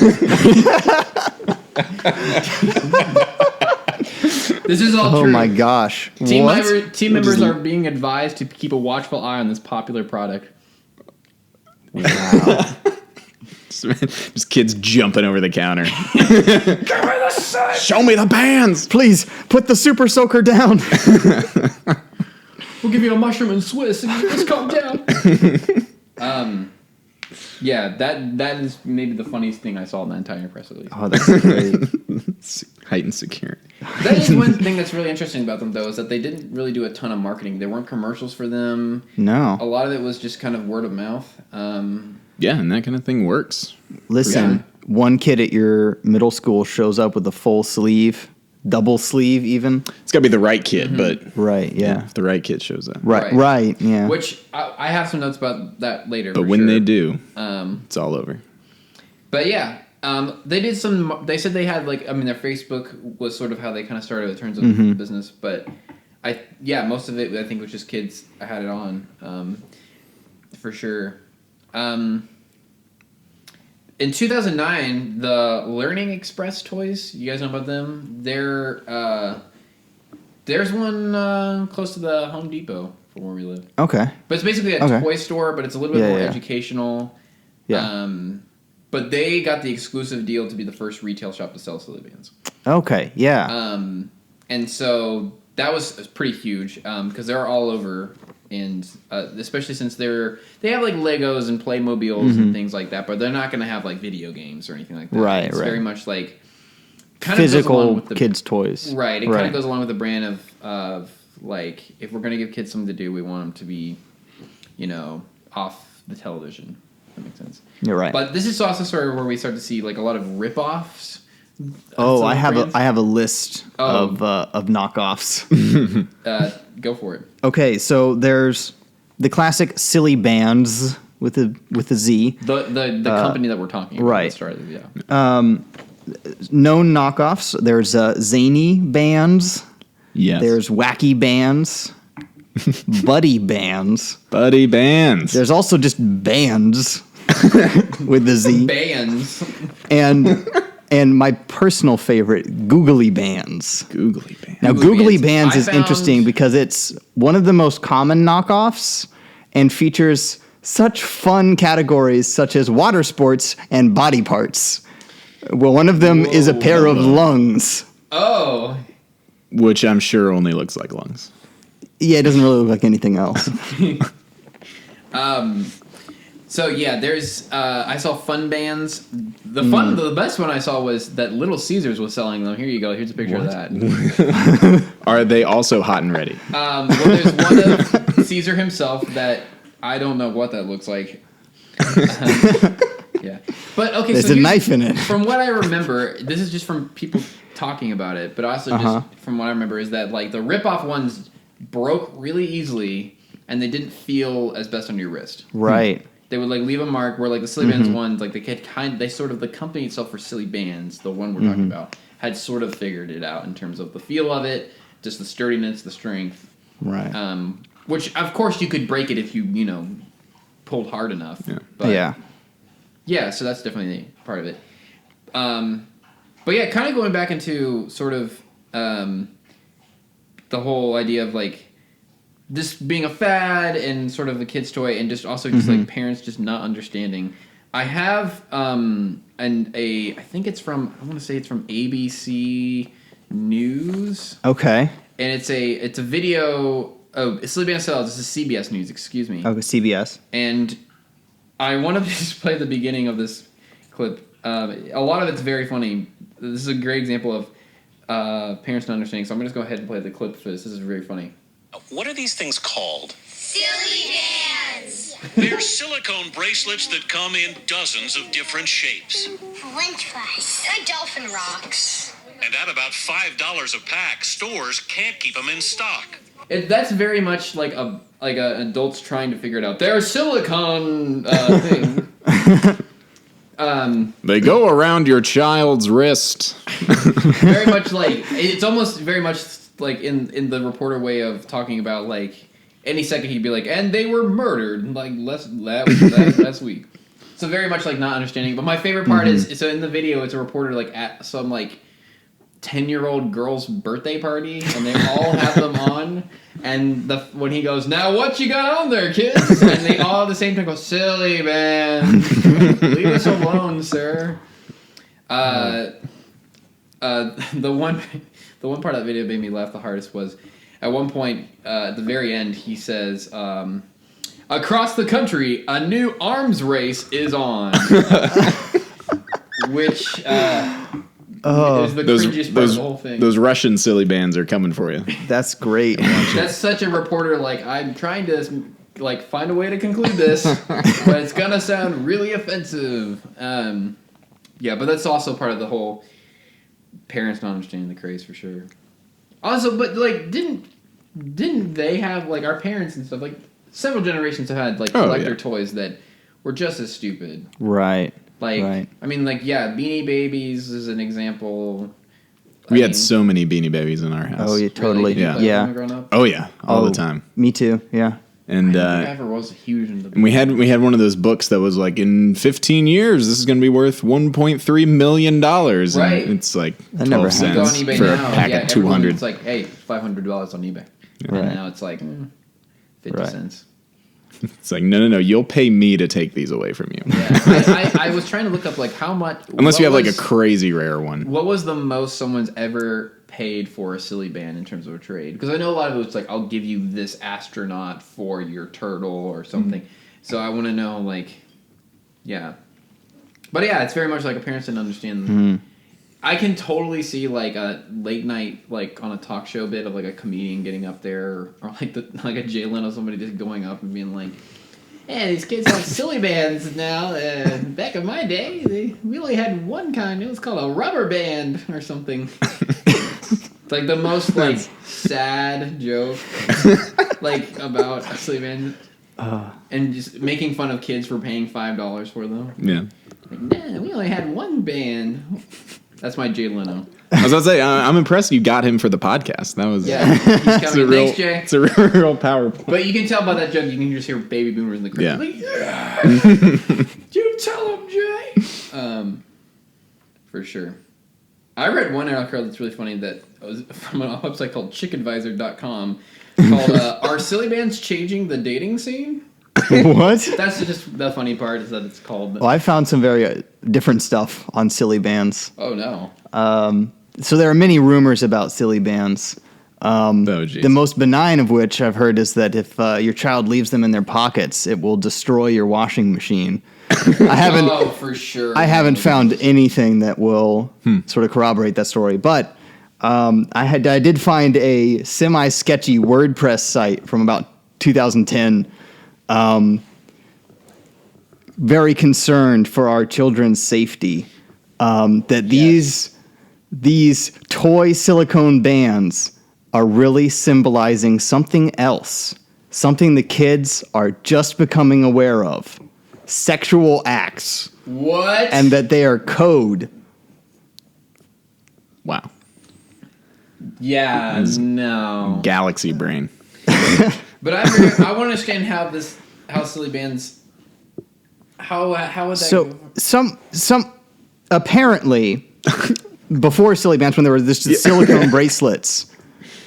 This is all true. Oh my gosh. Team members are being advised to keep a watchful eye on this popular product. Wow. Just kids jumping over the counter. Give me the sign! Show me the bands! Please, put the Super Soaker down. We'll give you a mushroom and Swiss and just calm down. Yeah, that is maybe the funniest thing I saw in the entire press release. Oh, that's great. Heightened security. That is one thing that's really interesting about them, though, is that they didn't really do a ton of marketing. There weren't commercials for them. No. A lot of it was just kind of word of mouth. Yeah, and that kind of thing works. Listen, one kid at your middle school shows up with a full sleeve, double sleeve even. It's got to be the right kid, but Right, yeah. if the right kid shows up. Right, yeah. Which I have some notes about that later. But when they do, it's all over. But yeah, they did some. They said they had their Facebook was sort of how they kind of started in terms of business. But most of it I think was just kids had it on, for sure. In 2009, the Learning Express toys, you guys know about them? There's one close to the Home Depot from where we live. Okay. But it's basically a toy store, but it's a little bit more educational. Yeah. But they got the exclusive deal to be the first retail shop to sell Silly Bandz. Okay, yeah. And so that was pretty huge because they're all over. And especially since they have like Legos and Playmobiles and things like that, but they're not going to have like video games or anything like that. Right, it's very much like kind physical of with the, kids' toys. Right. It kind of goes along with the brand of like if we're going to give kids something to do, we want them to be, off the television. If that makes sense. You're right. But this is also sort of where we start to see like a lot of rip-offs. Oh, I have a list of knockoffs. Go for it. Okay, so there's the classic Silly Bandz with a Z. The company that we're talking about. Right. Started, yeah. Known knockoffs. There's Zany Bandz. Yes. There's Wacky Bandz. Buddy Bandz. Buddy Bandz. There's also just Bandz with the Z. Bands. And my personal favorite, Googly Bandz. Googly Bandz. Now, Googly Bandz is interesting because it's one of the most common knockoffs and features such fun categories such as water sports and body parts. Well, one of them is a pair of lungs. Oh. Which I'm sure only looks like lungs. Yeah, it doesn't really look like anything else. So yeah, there's I saw Fun Bands. The best one I saw was that Little Caesars was selling them. Here you go. Here's a picture of that. Are they also hot and ready? Well, there's one of Caesar himself that I don't know what that looks like. Yeah, but okay. There's so a knife in it. From what I remember, this is just from people talking about it, but also just from what I remember is that like the rip-off ones broke really easily, and they didn't feel as best on your wrist. Right. They would like leave a mark where like the Silly Bandz ones, like the company itself for Silly Bandz, the one we're talking about, had sort of figured it out in terms of the feel of it, just the sturdiness, the strength. Right. Which of course you could break it if you pulled hard enough. Yeah. But, yeah. Yeah, so that's definitely part of it. But yeah, kind of going back into sort of the whole idea of like this being a fad and sort of a kid's toy and just also just like parents just not understanding. I have I think it's from I want to say it's from ABC News. Okay. And it's a video. Oh, it's Silly Bandz Sells. This is CBS News. Excuse me. Okay, CBS. And I want to just play the beginning of this clip. A lot of it's very funny. This is a great example of parents not understanding. So I'm going to go ahead and play the clip for this. This is very funny. What are these things called? Silly Bandz. They're silicone bracelets that come in dozens of different shapes. French fries. Dolphin rocks. And at about $5 a pack, stores can't keep them in stock. That's very much like an adults trying to figure it out. They're a silicone thing. They go around your child's wrist. Very much like it's almost very much like in the reporter way of talking about like any second he'd be like, and they were murdered like last week. So very much like not understanding. But my favorite part is so in the video it's a reporter like at some like 10-year-old girl's birthday party, and they all have them on. And when he goes, now what you got on there, kids? And they all at the same time go, Silly Bandz. Leave us alone, sir. The one part of that video that made me laugh the hardest was at one point at the very end he says, across the country, a new arms race is on. Which It was the cringiest part of the whole thing. Those Russian Silly Bandz are coming for you. That's great. That's such a reporter. Like, I'm trying to like find a way to conclude this, but it's gonna sound really offensive. Yeah, but that's also part of the whole parents not understanding the craze for sure. Also, but like, didn't they have like our parents and stuff, like several generations have had like collector toys that were just as stupid. Right. Like, right. I mean, like, yeah, Beanie Babies is an example. We had so many Beanie Babies in our house. Oh, yeah, totally. Really? Did you play with them growing up? Oh yeah, all the time. Me too. Yeah. And I never was huge into. And we had one of those books that was like, in 15 years, this is going to be worth $1.3 million. Right. And it's like That 12 never cents go on eBay for now. a pack of 200. It's like, hey, $500 on eBay. Right. And now it's like 50 cents. It's like, no, you'll pay me to take these away from you. Yeah. I was trying to look up like how much. Unless you have like a crazy rare one. What was the most someone's ever paid for a Silly Band in terms of a trade? Because I know a lot of it was like, I'll give you this astronaut for your turtle or something. So I want to know, like, yeah. But yeah, it's very much like a parents didn't understand. I can totally see like a late night, like on a talk show bit of like a comedian getting up there, or like a Jay Leno, somebody just going up and being like, "Hey, these kids have Silly Bands now. Back in my day, we only had one kind. It was called a rubber band or something." It's like the most like sad joke, like about a Silly Band, and just making fun of kids for paying $5 for them. Yeah. Like, nah, we only had one band. That's my Jay Leno. I was about to say, I'm impressed you got him for the podcast. That was He's coming. Thanks, Jay. It's a real power point. But you can tell by that joke, you can just hear baby boomers in the crowd. Yeah. Like, you tell him, Jay. For sure. I read one article that's really funny that was from a website called chickenvisor.com called Are Silly Bands Changing the Dating Scene? What? That's just the funny part is that it's called. Well, I found some very different stuff on Silly Bandz. Oh, no. So there are many rumors about Silly Bandz. The most benign of which I've heard is that if your child leaves them in their pockets, it will destroy your washing machine. Oh, for sure. I haven't found anything that will sort of corroborate that story, but I did find a semi-sketchy WordPress site from about 2010. Very concerned for our children's safety. That these toy silicone bands are really symbolizing something else, something the kids are just becoming aware of. Sexual acts. What? And that they are code. Wow. Yeah, no. Galaxy brain. But I want to understand how Silly Bandz, how would that So go? some apparently before Silly Bandz, when there were just silicone bracelets.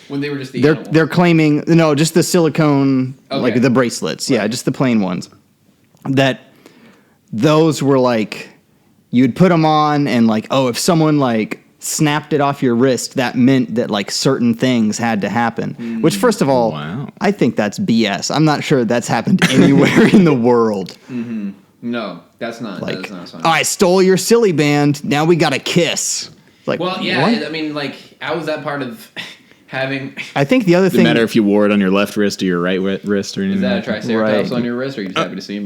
When they were just the they're claiming just the silicone, Okay. like the bracelets, yeah, just the plain ones. That those were like you'd put them on, and like, oh, if someone like snapped it off your wrist, that meant that like certain things had to happen. Which, first of all, I think that's BS. I'm not sure that's happened anywhere in the world. Mm-hmm. No, that's not. Like, that's not oh, I stole your Silly Band. Now we got to kiss. Like, well, yeah. what? I mean, like, how was that part of having? I think the other thing. Doesn't matter if you wore it on your left wrist or your right wrist or anything. Is that a Triceratops Right. on your wrist, or are you just happy to see me?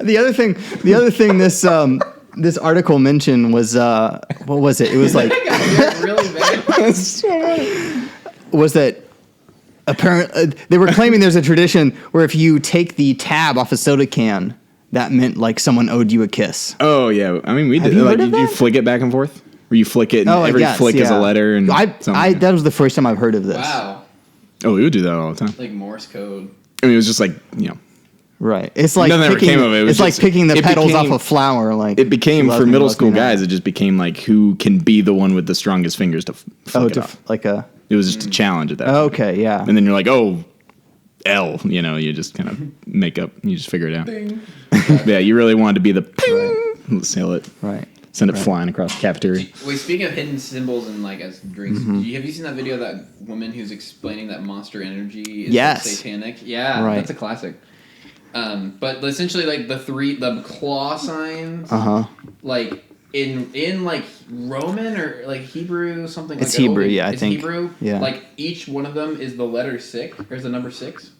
The other thing. This article mentioned was what was it? It was like really bad. was that apparently they were claiming there's a tradition where if you take the tab off a soda can, that meant like someone owed you a kiss. Oh yeah, I mean we did. you Like heard of you that? flick it back and forth, or you flick it, and I every guess, flick is a yeah. letter. And something. that was the first time I've heard of this. Wow, Oh, we would do that all the time. like Morse code. I mean, it was just like Right. It's like Nothing ever picking, came of it. It was it's like just- picking the it petals became- off a flower. Like it became love for me, middle love school me not. guys. It just became like who can be the one with the strongest fingers to flick it off. like a. It was just a challenge at that. point. Okay, yeah. And then you're like, oh, L. You just kind of make up. You just figure it out. Yeah, you really wanted to be the ping. Let's seal it. Right. Send it flying across the cafeteria. Wait, speaking of hidden symbols and like as drinks, have you seen that video of that woman who's explaining that Monster Energy is Yes. satanic? Yeah, Right. that's a classic. But essentially, like the claw signs, like in like Roman or like Hebrew, something. It's like that. Hebrew, yeah. I think Hebrew. Yeah. Like each one of them is the letter 6. There's the number 6.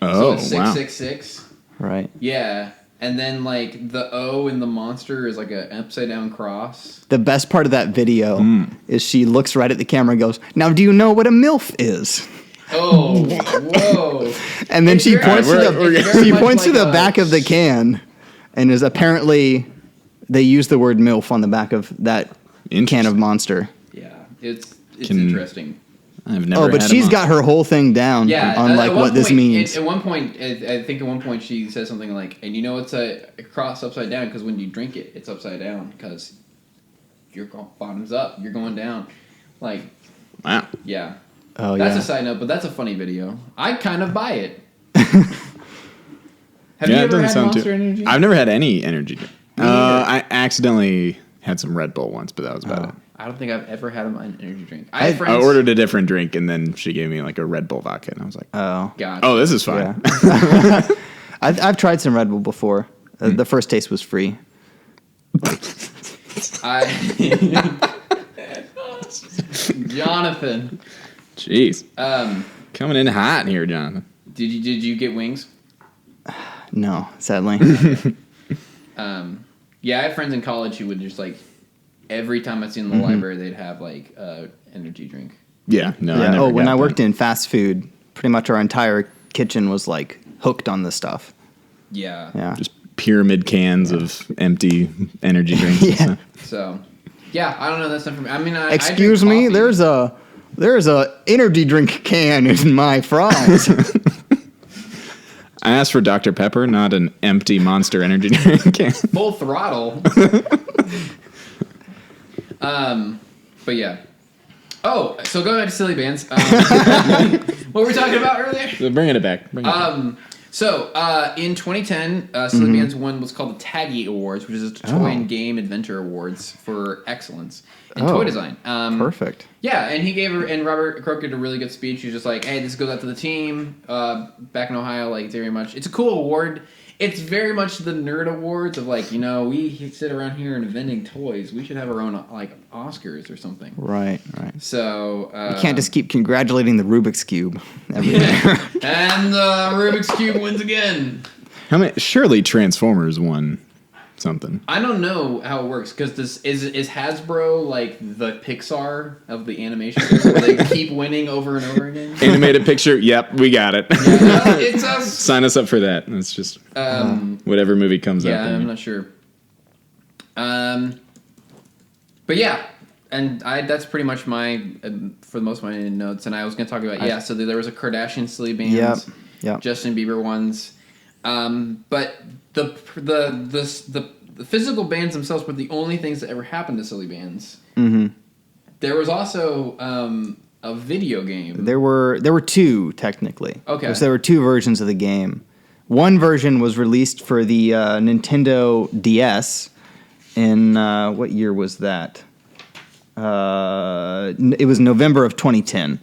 Oh, so it's wow. 666. Right. Yeah. And then, like, the O in the monster is like an upside-down cross. The best part of that video is she looks right at the camera and goes, "Now, do you know what a MILF is?" Oh, whoa. And then she points to the like back of the can, and is apparently they use the word MILF on the back of that can of Monster. Yeah, it's interesting. I've never. But she's got her whole thing down on like what this means. At one point, I think at one point she says something like, "And you know it's a cross upside down because when you drink it, it's upside down because your bottom's up, you're going down." Like, wow. Yeah. Oh, that's yeah. a side note, but that's a funny video. I'd kind of buy it. Have Yeah, you it ever doesn't had sound Monster too. Energy? I've never had any energy drink. I accidentally had some Red Bull once, but that was about it. I don't think I've ever had an energy drink. I have I friends. ordered a different drink, and then she gave me like a Red Bull vodka, and I was like, Gotcha. "Oh, this is fine." Yeah. I've tried some Red Bull before. The first taste was free. Jonathan. Jeez. Coming in hot here, Jonathan. Did you get wings? No, sadly. Yeah, I have friends in college who would just like every time I see them in the library, they'd have like energy drink. Yeah, no. Yeah. I never When got I worked that. in fast food, pretty much our entire kitchen was like hooked on this stuff. Yeah. Yeah. Just pyramid cans of empty energy drinks. and Yeah. stuff. So, yeah, I don't know. That's not for me. I mean, Excuse I drink me, coffee. there's a energy drink can in my fries. I asked for Dr. Pepper, not an empty Monster energy drink can. Full throttle. But yeah. Oh, so going back to Silly Bandz. What were we talking about earlier? So bringing it back. So, in 2010, Silly Bandz won what's called the Taggy Awards, which is the Toy and Game Inventor Awards for excellence in toy design. Perfect. Yeah, and and Robert Croak did a really good speech. He was just like, "Hey, this goes out to the team back in Ohio. Like, very much. It's a cool award. It's very much the nerd awards of like, we sit around here inventing toys. We should have our own like Oscars or something." Right. So You can't just keep congratulating the Rubik's Cube every year. and the Rubik's Cube wins again. How many? Surely Transformers won something. I don't know how it works because this is Hasbro like the Pixar of the animation where they keep winning over and over again. Animated picture. Yep, we got it. It's a Sign us up for that. It's just whatever movie comes up. yeah. I'm not sure. But yeah, and that's pretty much my for the most of my notes. And I was going to talk about So there was a Kardashian Silly Bandz, Yep. Justin Bieber ones, but the physical bands themselves were the only things that ever happened to Silly Bandz. Mm-hmm. There was also a video game. There were two technically. Okay. Because there were two versions of the game. One version was released for the Nintendo DS in what year was that? It was November of 2010.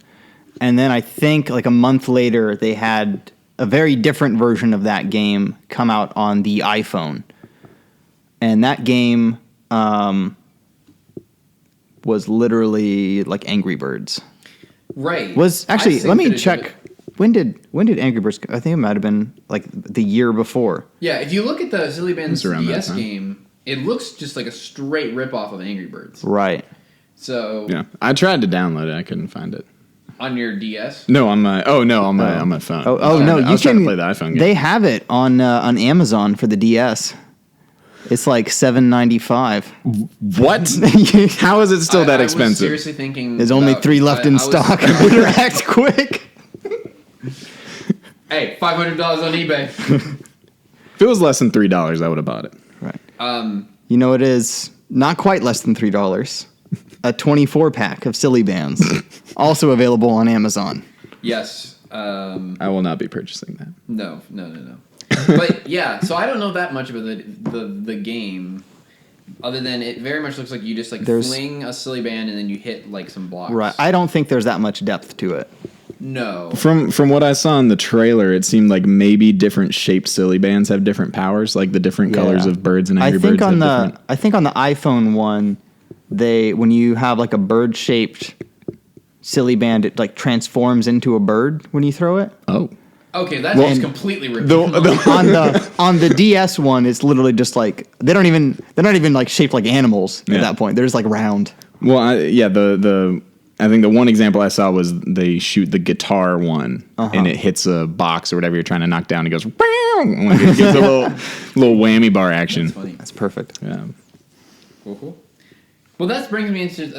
And then I think like a month later they had a very different version of that game come out on the iPhone. And that game was literally like Angry Birds. Right. Was actually, I let think me that it check. did. When did Angry Birds? I think it might have been like the year before. Yeah, if you look at the Silly Bandz It's around that DS time. game, it looks just like a straight ripoff of Angry Birds. Right. So Yeah, I tried to download it. I couldn't find it. on your DS. No, on my on my phone. No, I you was trying can to play the iPhone game. They have it on Amazon for the DS. It's like $7.95. What? How is it still that I was expensive? seriously thinking There's only about- 3 left I in was- stock. Better act quick. Hey, $500 on eBay. If it was less than $3, I would have bought it. Right. Um, You know it is not quite less than $3. A 24-pack of Silly Bandz, also available on Amazon. yes. I will not be purchasing that. No. But yeah, so I don't know that much about the game, other than it very much looks like you just like There's- fling a Silly Band and then you hit like some blocks. Right. I don't think there's that much depth to it. No. From what I saw in the trailer, it seemed like maybe different shaped Silly Bandz have different powers, like the different colors of birds and Angry Birds have different. I think on the iPhone one, when you have like a bird shaped Silly Band, it like transforms into a bird when you throw it. Oh. Okay, that's just completely ridiculous. On the DS one, it's literally just like they're not even like shaped like animals at that point. They're just like round. Well, I think the one example I saw was they shoot the guitar one and it hits a box or whatever you're trying to knock down. It goes, like it gives a little whammy bar action. That's funny. That's perfect. Yeah. Cool. Well, that brings me into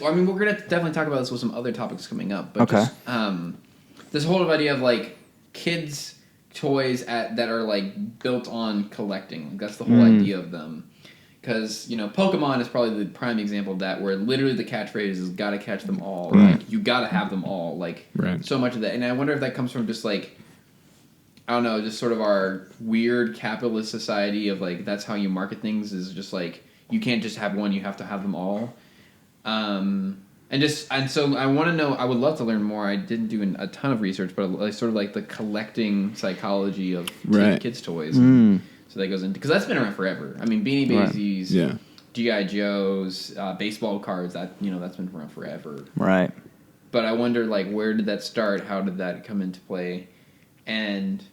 we're gonna definitely talk about this with some other topics coming up. But okay. This whole idea of like kids' toys that are like built on collecting. That's the whole idea of them. Because, Pokemon is probably the prime example of that, where literally the catchphrase is gotta catch them all. Like, you gotta have them all. Like, so much of that. And I wonder if that comes from just like, I don't know, just sort of our weird capitalist society of like, that's how you market things, is just like, you can't just have one, you have to have them all. And so I want to know, I would love to learn more. I didn't do a ton of research, but sort of like the collecting psychology of kids' toys. So that goes into, because that's been around forever. I mean, Beanie Babies, G.I. Joes, baseball cards, that's been around forever. Right. But I wonder, like, where did that start? How did that come into play? And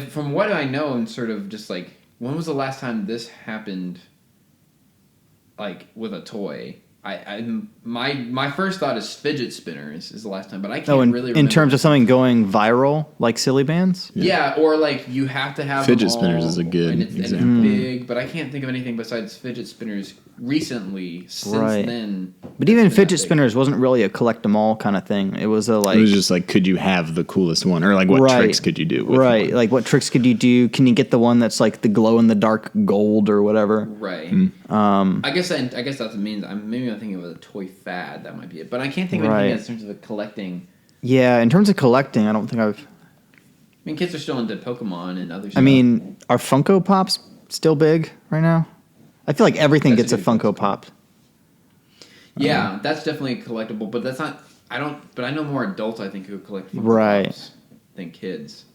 from what I know, and sort of just like, when was the last time this happened, like, with a toy? My first thought is fidget spinners is the last time, but I can't really remember. In terms of something going viral, like Silly Bandz? Yeah, or like you have to have fidget them all, spinners is a good example. And it's big, but I can't think of anything besides fidget spinners recently since then. But even fidget spinners wasn't really a collect them all kind of thing. It was it was just like, could you have the coolest one, or like what tricks could you do with one? Like what tricks could you do? Can you get the one that's like the glow in the dark gold or whatever? Right. I guess that means maybe I'm thinking of a toy fad. That might be it, but I can't think of anything in terms of the collecting. Yeah, in terms of collecting, I don't think I've. I mean, kids are still into Pokemon and other stuff. I mean, are Funko Pops still big right now? I feel like everything gets a Funko Pop. Yeah, that's definitely collectible, but that's not. But I know more adults, I think, who collect Funko Pops than kids.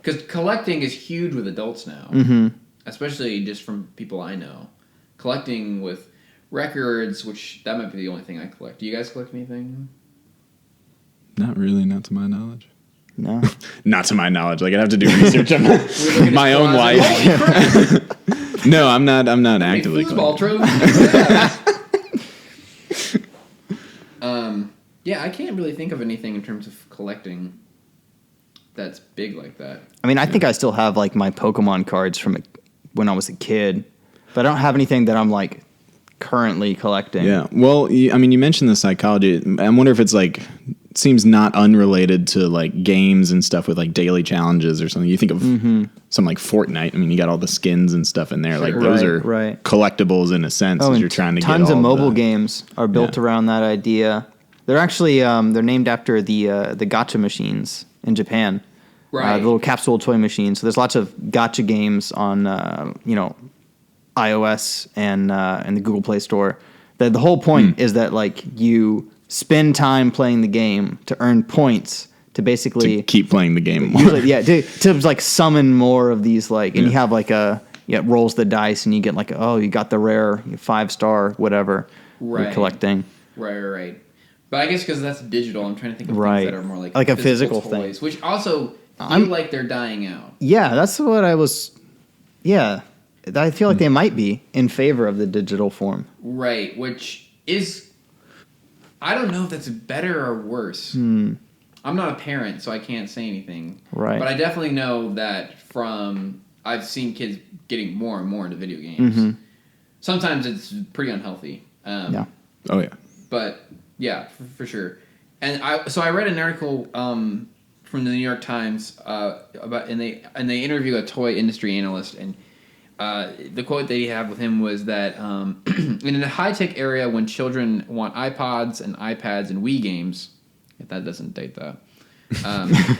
Because collecting is huge with adults now, especially just from people I know. Collecting with records, which that might be the only thing I collect. Do you guys collect anything? Not really, not to my knowledge. No. Not to my knowledge. Like, I'd have to do research on my own life. No, I'm not actively collecting. Yeah, I can't really think of anything in terms of collecting that's big like that. I mean, I think I still have like my Pokemon cards from when I was a kid, but I don't have anything that I'm like currently collecting. Yeah. Well, I mean, you mentioned the psychology. I wonder if it's like, it seems not unrelated to like games and stuff with like daily challenges or something. You think of something like Fortnite. I mean, you got all the skins and stuff in there. Sure. Like those are collectibles in a sense as you're trying to get tons of mobile games are built around that idea. They're actually they're named after the gacha machines in Japan. Right. The little capsule toy machines. So there's lots of gacha games on iOS and the Google Play Store. The whole point is that like you spend time playing the game to earn points to basically keep playing the game more. Usually, to like summon more of these like, and you have like rolls the dice and you get like, oh, you got the rare 5-star whatever you're collecting. Right. But I guess because that's digital, I'm trying to think of things that are more like a physical toys, which also feel like they're dying out. Yeah, that's what I was. Yeah, I feel like they might be in favor of the digital form. Right, which is, I don't know if that's better or worse. I'm not a parent, so I can't say anything. Right. But I definitely know that I've seen kids getting more and more into video games. Sometimes it's pretty unhealthy. Yeah. Oh, yeah. But, yeah, for sure. And I read an article from the New York Times about, and they interview a toy industry analyst, and the quote they have with him was that in a high-tech area when children want iPods and iPads and Wii games, if that doesn't date that,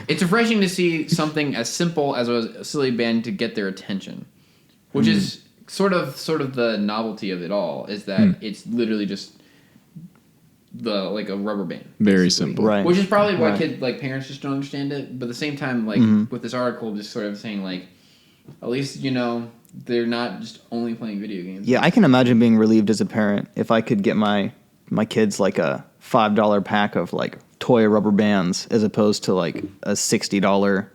it's refreshing to see something as simple as a Silly Band to get their attention, which is sort of the novelty of it all, is that it's literally just like a rubber band. Very basically. simple. Right. Which is probably why Right. parents just don't understand it. But at the same time, like with this article, just sort of saying like, at least they're not just only playing video games. Yeah, I can imagine being relieved as a parent if I could get my kids like a $5 pack of like toy rubber bands as opposed to like a $60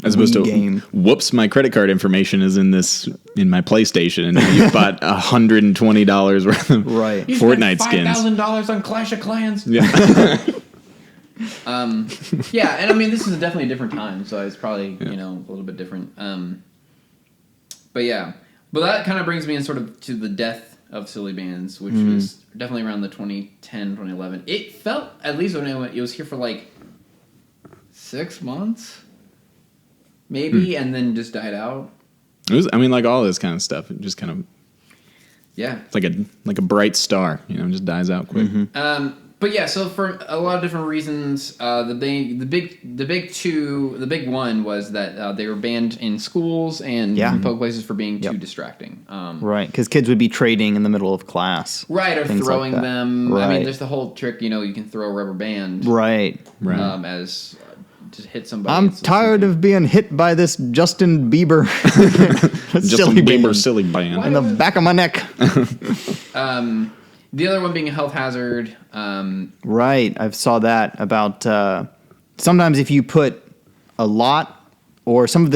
As opposed to, game. whoops, my credit card information is in my PlayStation, and you bought $120 worth of Right. You Fortnite spent skins. $5,000 on Clash of Clans. Yeah. Yeah, and I mean this is definitely a different time, so it's probably a little bit different. But yeah, but that kind of brings me in sort of to the death of Silly Bandz, which was definitely around the 2010, 2011. It felt, at least when it was here for like 6 months, maybe, and then just died out. It was, I mean, like all this kind of stuff, it just kind of, Yeah. it's like a bright star, just dies out quick. But yeah, so for a lot of different reasons, the big one was that they were banned in schools and in public places for being too distracting. Right, because kids would be trading in the middle of class. Right, or things like throwing that. them. Right. I mean, there's the whole trick, you can throw a rubber band. Right. As to hit somebody. I'm It's tired something. of being hit by this Justin Bieber Justin silly Bieber band silly band. in the back of my neck. The other one being a health hazard. Right, I saw that about sometimes if you put a lot, or some of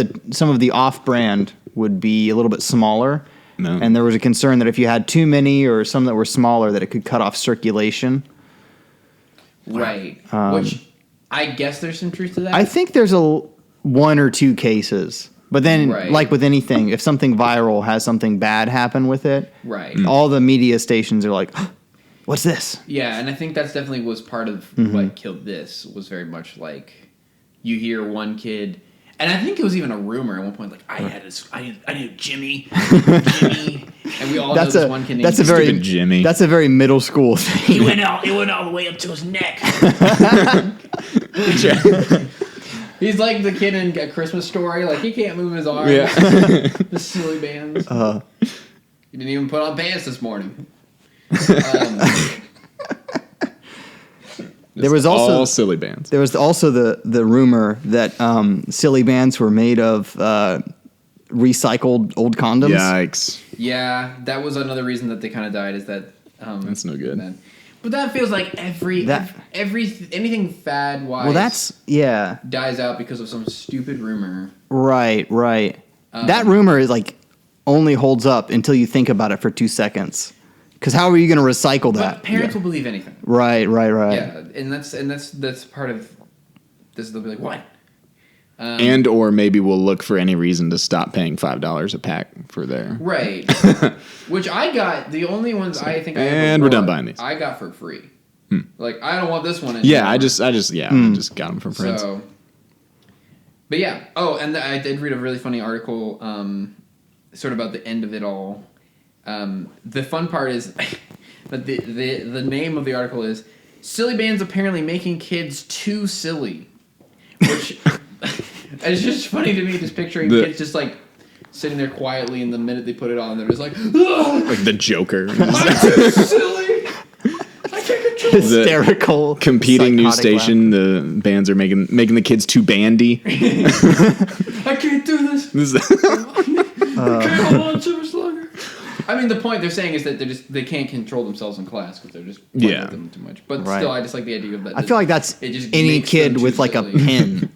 the off-brand would be a little bit smaller, No. and there was a concern that if you had too many or some that were smaller, that it could cut off circulation. Right. Which I guess there's some truth to that. I think there's one or two cases, but then Right. like with anything, if something viral has something bad happen with it, Right. all the media stations are like, "What's this?" Yeah, and I think that's definitely was part of what killed this, was very much like you hear one kid, and I think it was even a rumor at one point, like I knew Jimmy, and we all know this one kid named that's a very Stupid Jimmy. That's a very middle school thing. it went all the way up to his neck. He's like the kid in A Christmas Story, like he can't move his arms. Yeah. The Silly Bandz. He didn't even put on pants this morning. There was also all silly bands. There was also the rumor that Silly Bandz were made of recycled old condoms. Yikes. Yeah, that was another reason that they kind of died. Is that That's no good. But that feels like anything fad wise. Well, that's dies out because of some stupid rumor. right. That rumor is like only holds up until you think about it for 2 seconds. Because how are you going to recycle that? But parents will believe anything. Right. Yeah, and that's part of this. They'll be like, what? And or maybe we'll look for any reason to stop paying $5 a pack for their. Right. Which I got, the only ones I think I ever And we're done bought, buying these. I got for free. Like, I don't want this one anymore. Yeah, I just got them from friends. So, but yeah. Oh, and I did read a really funny article sort of about the end of it all. The fun part is that the name of the article is Silly Bandz apparently making kids too silly. Which it's just funny to me, just picturing kids just like sitting there quietly, and the minute they put it on, they're just like, "Oh, Like the Joker. I'm too silly. I can't control it." Hysterical. Competing news psychotic station, the bands are making the kids too bandy. I can't do this. This is- I can't hold on too much longer. I mean, the point they're saying is that they can't control themselves in class because they're just playing with them too much. But Right. still, I just like the idea of that. I feel like that's it just any makes them kid too with like a silly. pen.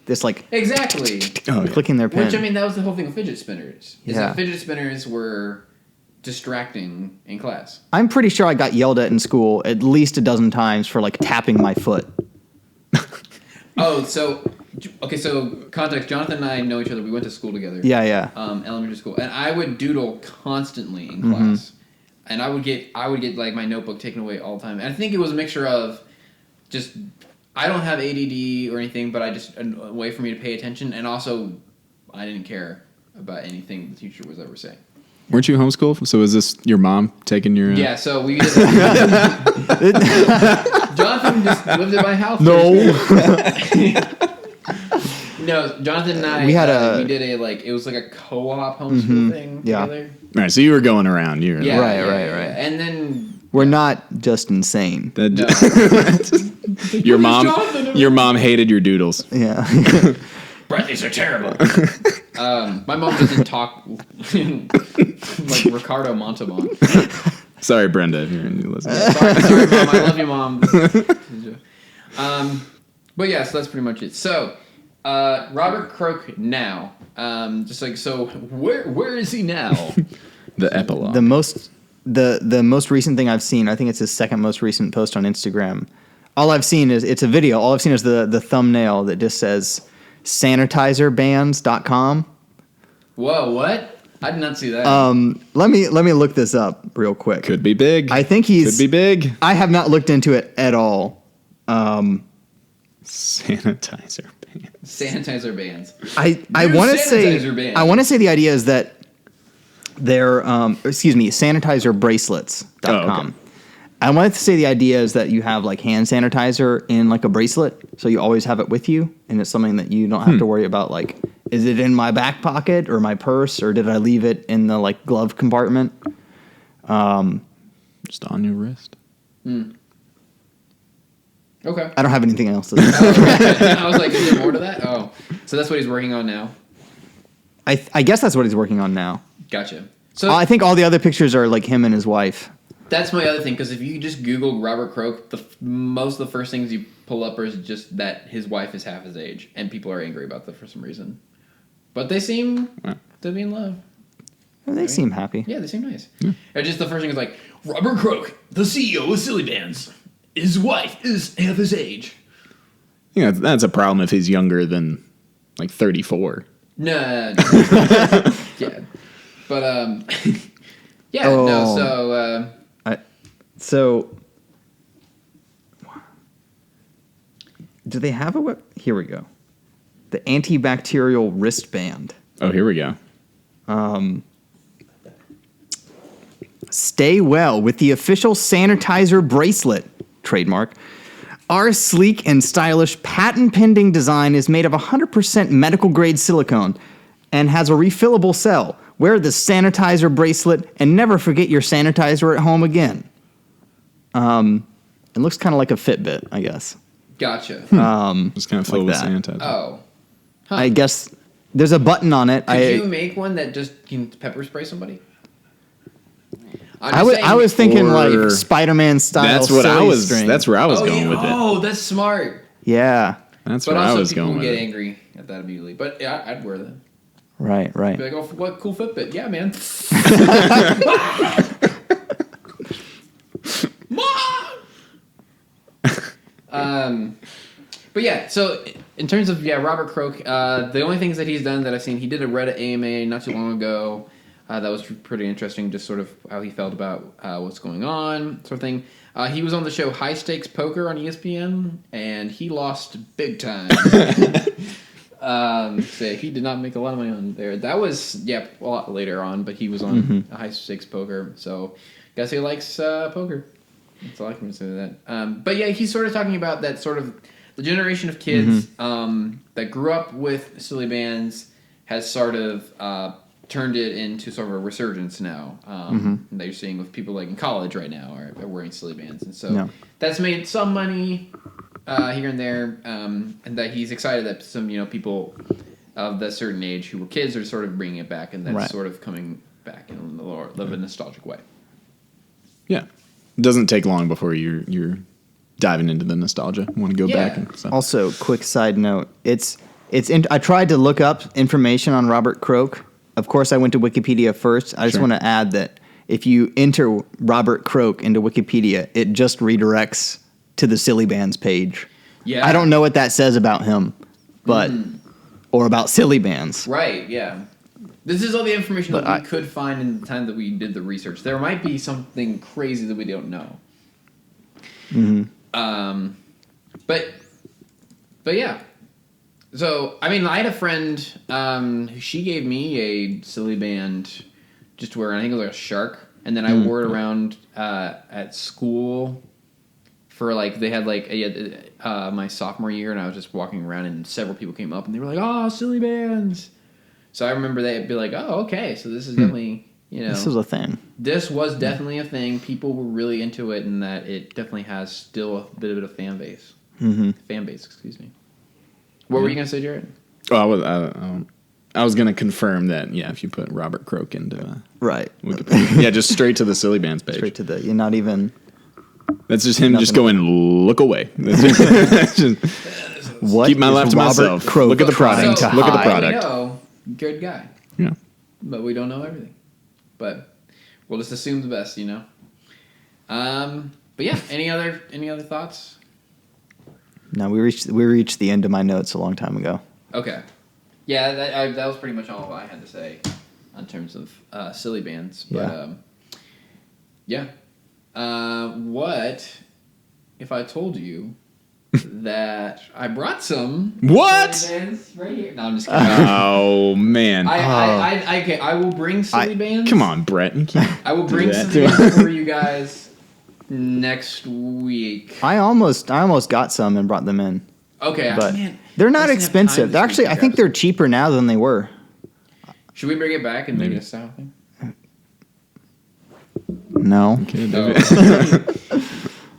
This like Exactly. Oh, yeah. clicking their pen. Which, I mean, that was the whole thing with fidget spinners. Is Yeah. that fidget spinners were distracting in class. I'm pretty sure I got yelled at in school at least a dozen times for like tapping my foot. Oh, so context. Jonathan and I know each other. We went to school together. Yeah. Elementary school, and I would doodle constantly in class, and I would get like my notebook taken away all the time. And I think it was a mixture of just I don't have ADD or anything, but I just a way for me to pay attention, and also I didn't care about anything the teacher was ever saying. Weren't you homeschooled? So is this your mom taking your... Yeah, so we did Jonathan just lived at my house. No, Jonathan and I We had we did it was like a co-op homeschool thing Yeah. together. All right, so you were going around. You were Yeah, Right. And then We're not just insane. Your mom hated your doodles. Yeah. Brett, these are terrible. My mom doesn't talk like Ricardo Montalban. Sorry, Brenda, if you're listening. Sorry, Mom. I love you, Mom. But yeah, so that's pretty much it. So, Robert Croak now. Where is he now? The epilogue. The most recent thing I've seen, I think it's his second most recent post on Instagram. All I've seen is, it's a video. All I've seen is the thumbnail that just says sanitizerbands.com. Whoa, what? I did not see that. Let me look this up real quick. Could be big. I think he's... Could be big. I have not looked into it at all. Sanitizer bands. Sanitizer bands. I want to say... I want to say the idea is that they're... sanitizer bracelets.com. Oh, okay. I wanted to say the idea is that you have like hand sanitizer in like a bracelet, so you always have it with you, and it's something that you don't have to worry about, like, is it in my back pocket or my purse, or did I leave it in the like glove compartment? Just on your wrist. Okay. I don't have anything else to say. I was like, is there more to that? Oh, so that's what he's working on now. I guess that's what he's working on now. Gotcha. So I think all the other pictures are like him and his wife. That's my other thing, because if you just Google Robert Croak, most of the first things you pull up is just that his wife is half his age, and people are angry about that for some reason. But they seem to be in love. Well, they seem happy. Yeah, they seem nice. Yeah. And just the first thing is like, Robert Croak, the CEO of Silly Bandz. His wife is half his age. Yeah, that's a problem if he's younger than like 34. No. Yeah. But, yeah, Oh. no, so... do they have a web? Here we go. The Antibacterial Wristband. Oh, here we go. Stay well with the official Sanitizer Bracelet, trademark. Our sleek and stylish patent-pending design is made of 100% medical-grade silicone and has a refillable cell. Wear the Sanitizer Bracelet and never forget your sanitizer at home again. It looks kind of like a Fitbit, I guess. Gotcha. Just kind of filled like with that. sanitizer. Oh. Huh. I guess there's a button on it. Could you make one that just can pepper spray somebody? I was thinking Or- like Spider-Man style. That's what I silly was. string. That's where I was going with it. Oh, that's smart. Yeah. That's But where I also was people going would with get it. angry at that immediately. But yeah, I'd wear that. Right. Be like, oh, what cool Fitbit? Yeah, man. But yeah, so in terms of Robert Croak, the only things that he's done that I've seen, he did a Reddit AMA not too long ago. That was pretty interesting, just sort of how he felt about what's going on, sort of thing. He was on the show High Stakes Poker on ESPN, and he lost big time. So he did not make a lot of money on there. That was, a lot later on, but he was on High Stakes Poker, so guess he likes poker. That's all I can say to that. But yeah, he's sort of talking about that sort of the generation of kids that grew up with Silly Bandz has sort of turned it into sort of a resurgence now that you're seeing with people like in college right now are wearing Silly Bandz, and so that's made some money here and there, and that he's excited that some people of that certain age who were kids are sort of bringing it back, and that's sort of coming back in a little of a nostalgic way. Yeah, it doesn't take long before you're diving into the nostalgia. Want to go back and stuff. Also, quick side note: I tried to look up information on Robert Croak. Of course, I went to Wikipedia first. I just want to add that if you enter Robert Croak into Wikipedia, it just redirects to the Silly Bandz page. Yeah, I don't know what that says about him, but or about Silly Bandz. Right. Yeah. This is all the information that we could find in the time that we did the research. There might be something crazy that we don't know. But yeah. So, I mean, I had a friend, she gave me a Silly Band just to wear, I think it was like a shark, and then I wore it around at school for, like, they had, like, my sophomore year, and I was just walking around, and several people came up, and they were like, oh, Silly Bandz! So I remember they'd be like, oh, okay, so this is definitely you know, This was a thing. this was definitely a thing. People were really into it, and that it definitely has still a bit of a fan base. Fan base, excuse me. What were you gonna say, Jared? Oh, I was gonna confirm that. Yeah, if you put Robert Croak into Right. Wikipedia, yeah, just straight to the Silly Bandz page. Straight to the. You're not even. That's just him just going, look away. That's just, What? keep my is laugh to Robert myself. Croak Look at the product. trying to Look at the hide? product. We know, good guy, Yeah. but we don't know everything. But we'll just assume the best, you know. But yeah, any other thoughts? No, we reached the end of my notes a long time ago. Okay. Yeah, that was pretty much all I had to say in terms of Silly Bandz. But Yeah. what if I told you that I brought some What? Silly Bandz right here? No, I'm just kidding. Oh man. I will bring Silly Bandz. Come on, Brett. You can't I will bring do that Silly to Bandz for you guys next week. I almost got some and brought them in, Okay, but man, they're I not just didn't have time expensive. this They're actually, week I to think grab they're some. cheaper now than they were. Should we bring it back and make it a style thing? No, No.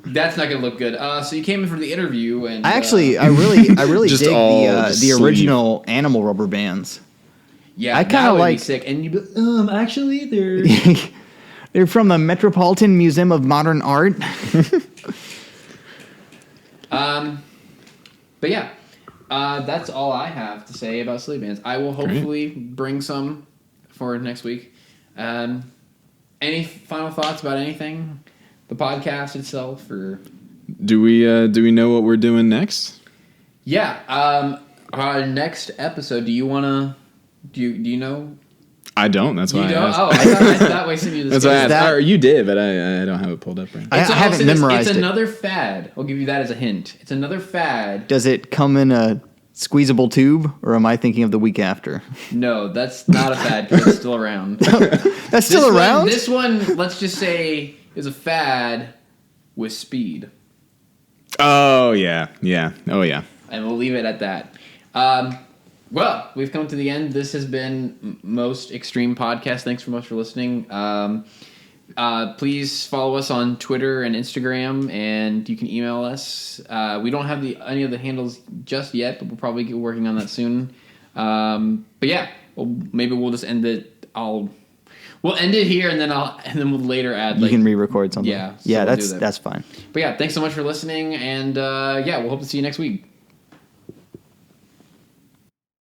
That's not gonna look good. So you came in for the interview, and I really Just dig all the sleeve. original animal rubber bands. yeah, I that kinda would be like- sick. And you, actually, they're They're from the Metropolitan Museum of Modern Art. But yeah, that's all I have to say about Silly Bandz. I will hopefully bring some for next week. Any final thoughts about anything? The podcast itself, or Do we know what we're doing next? yeah, our next episode. Do you wanna? Do you know? I don't. That's why You I don't? asked. Oh, I thought we sent you this. That's why I asked. that- Or you did, but I don't have it pulled up right now. I haven't memorized It's it. another fad. I'll give you that as a hint. It's another fad. Does it come in a squeezable tube, or am I thinking of the week after? No, that's not a fad because it's still around. That's still around? This one, let's just say, is a fad with speed. Oh yeah, yeah. Oh yeah. And we'll leave it at that. Well, we've come to the end. This has been Most Xtreme Podcast. Thanks so much for listening. Please follow us on Twitter and Instagram, and you can email us. We don't have any of the handles just yet, but we'll probably get working on that soon. But yeah, maybe we'll just end it. We'll end it here, and then we'll later add. You can re-record something. Yeah, so yeah, we'll do that. that's fine. But yeah, thanks so much for listening, and we'll hope to see you next week.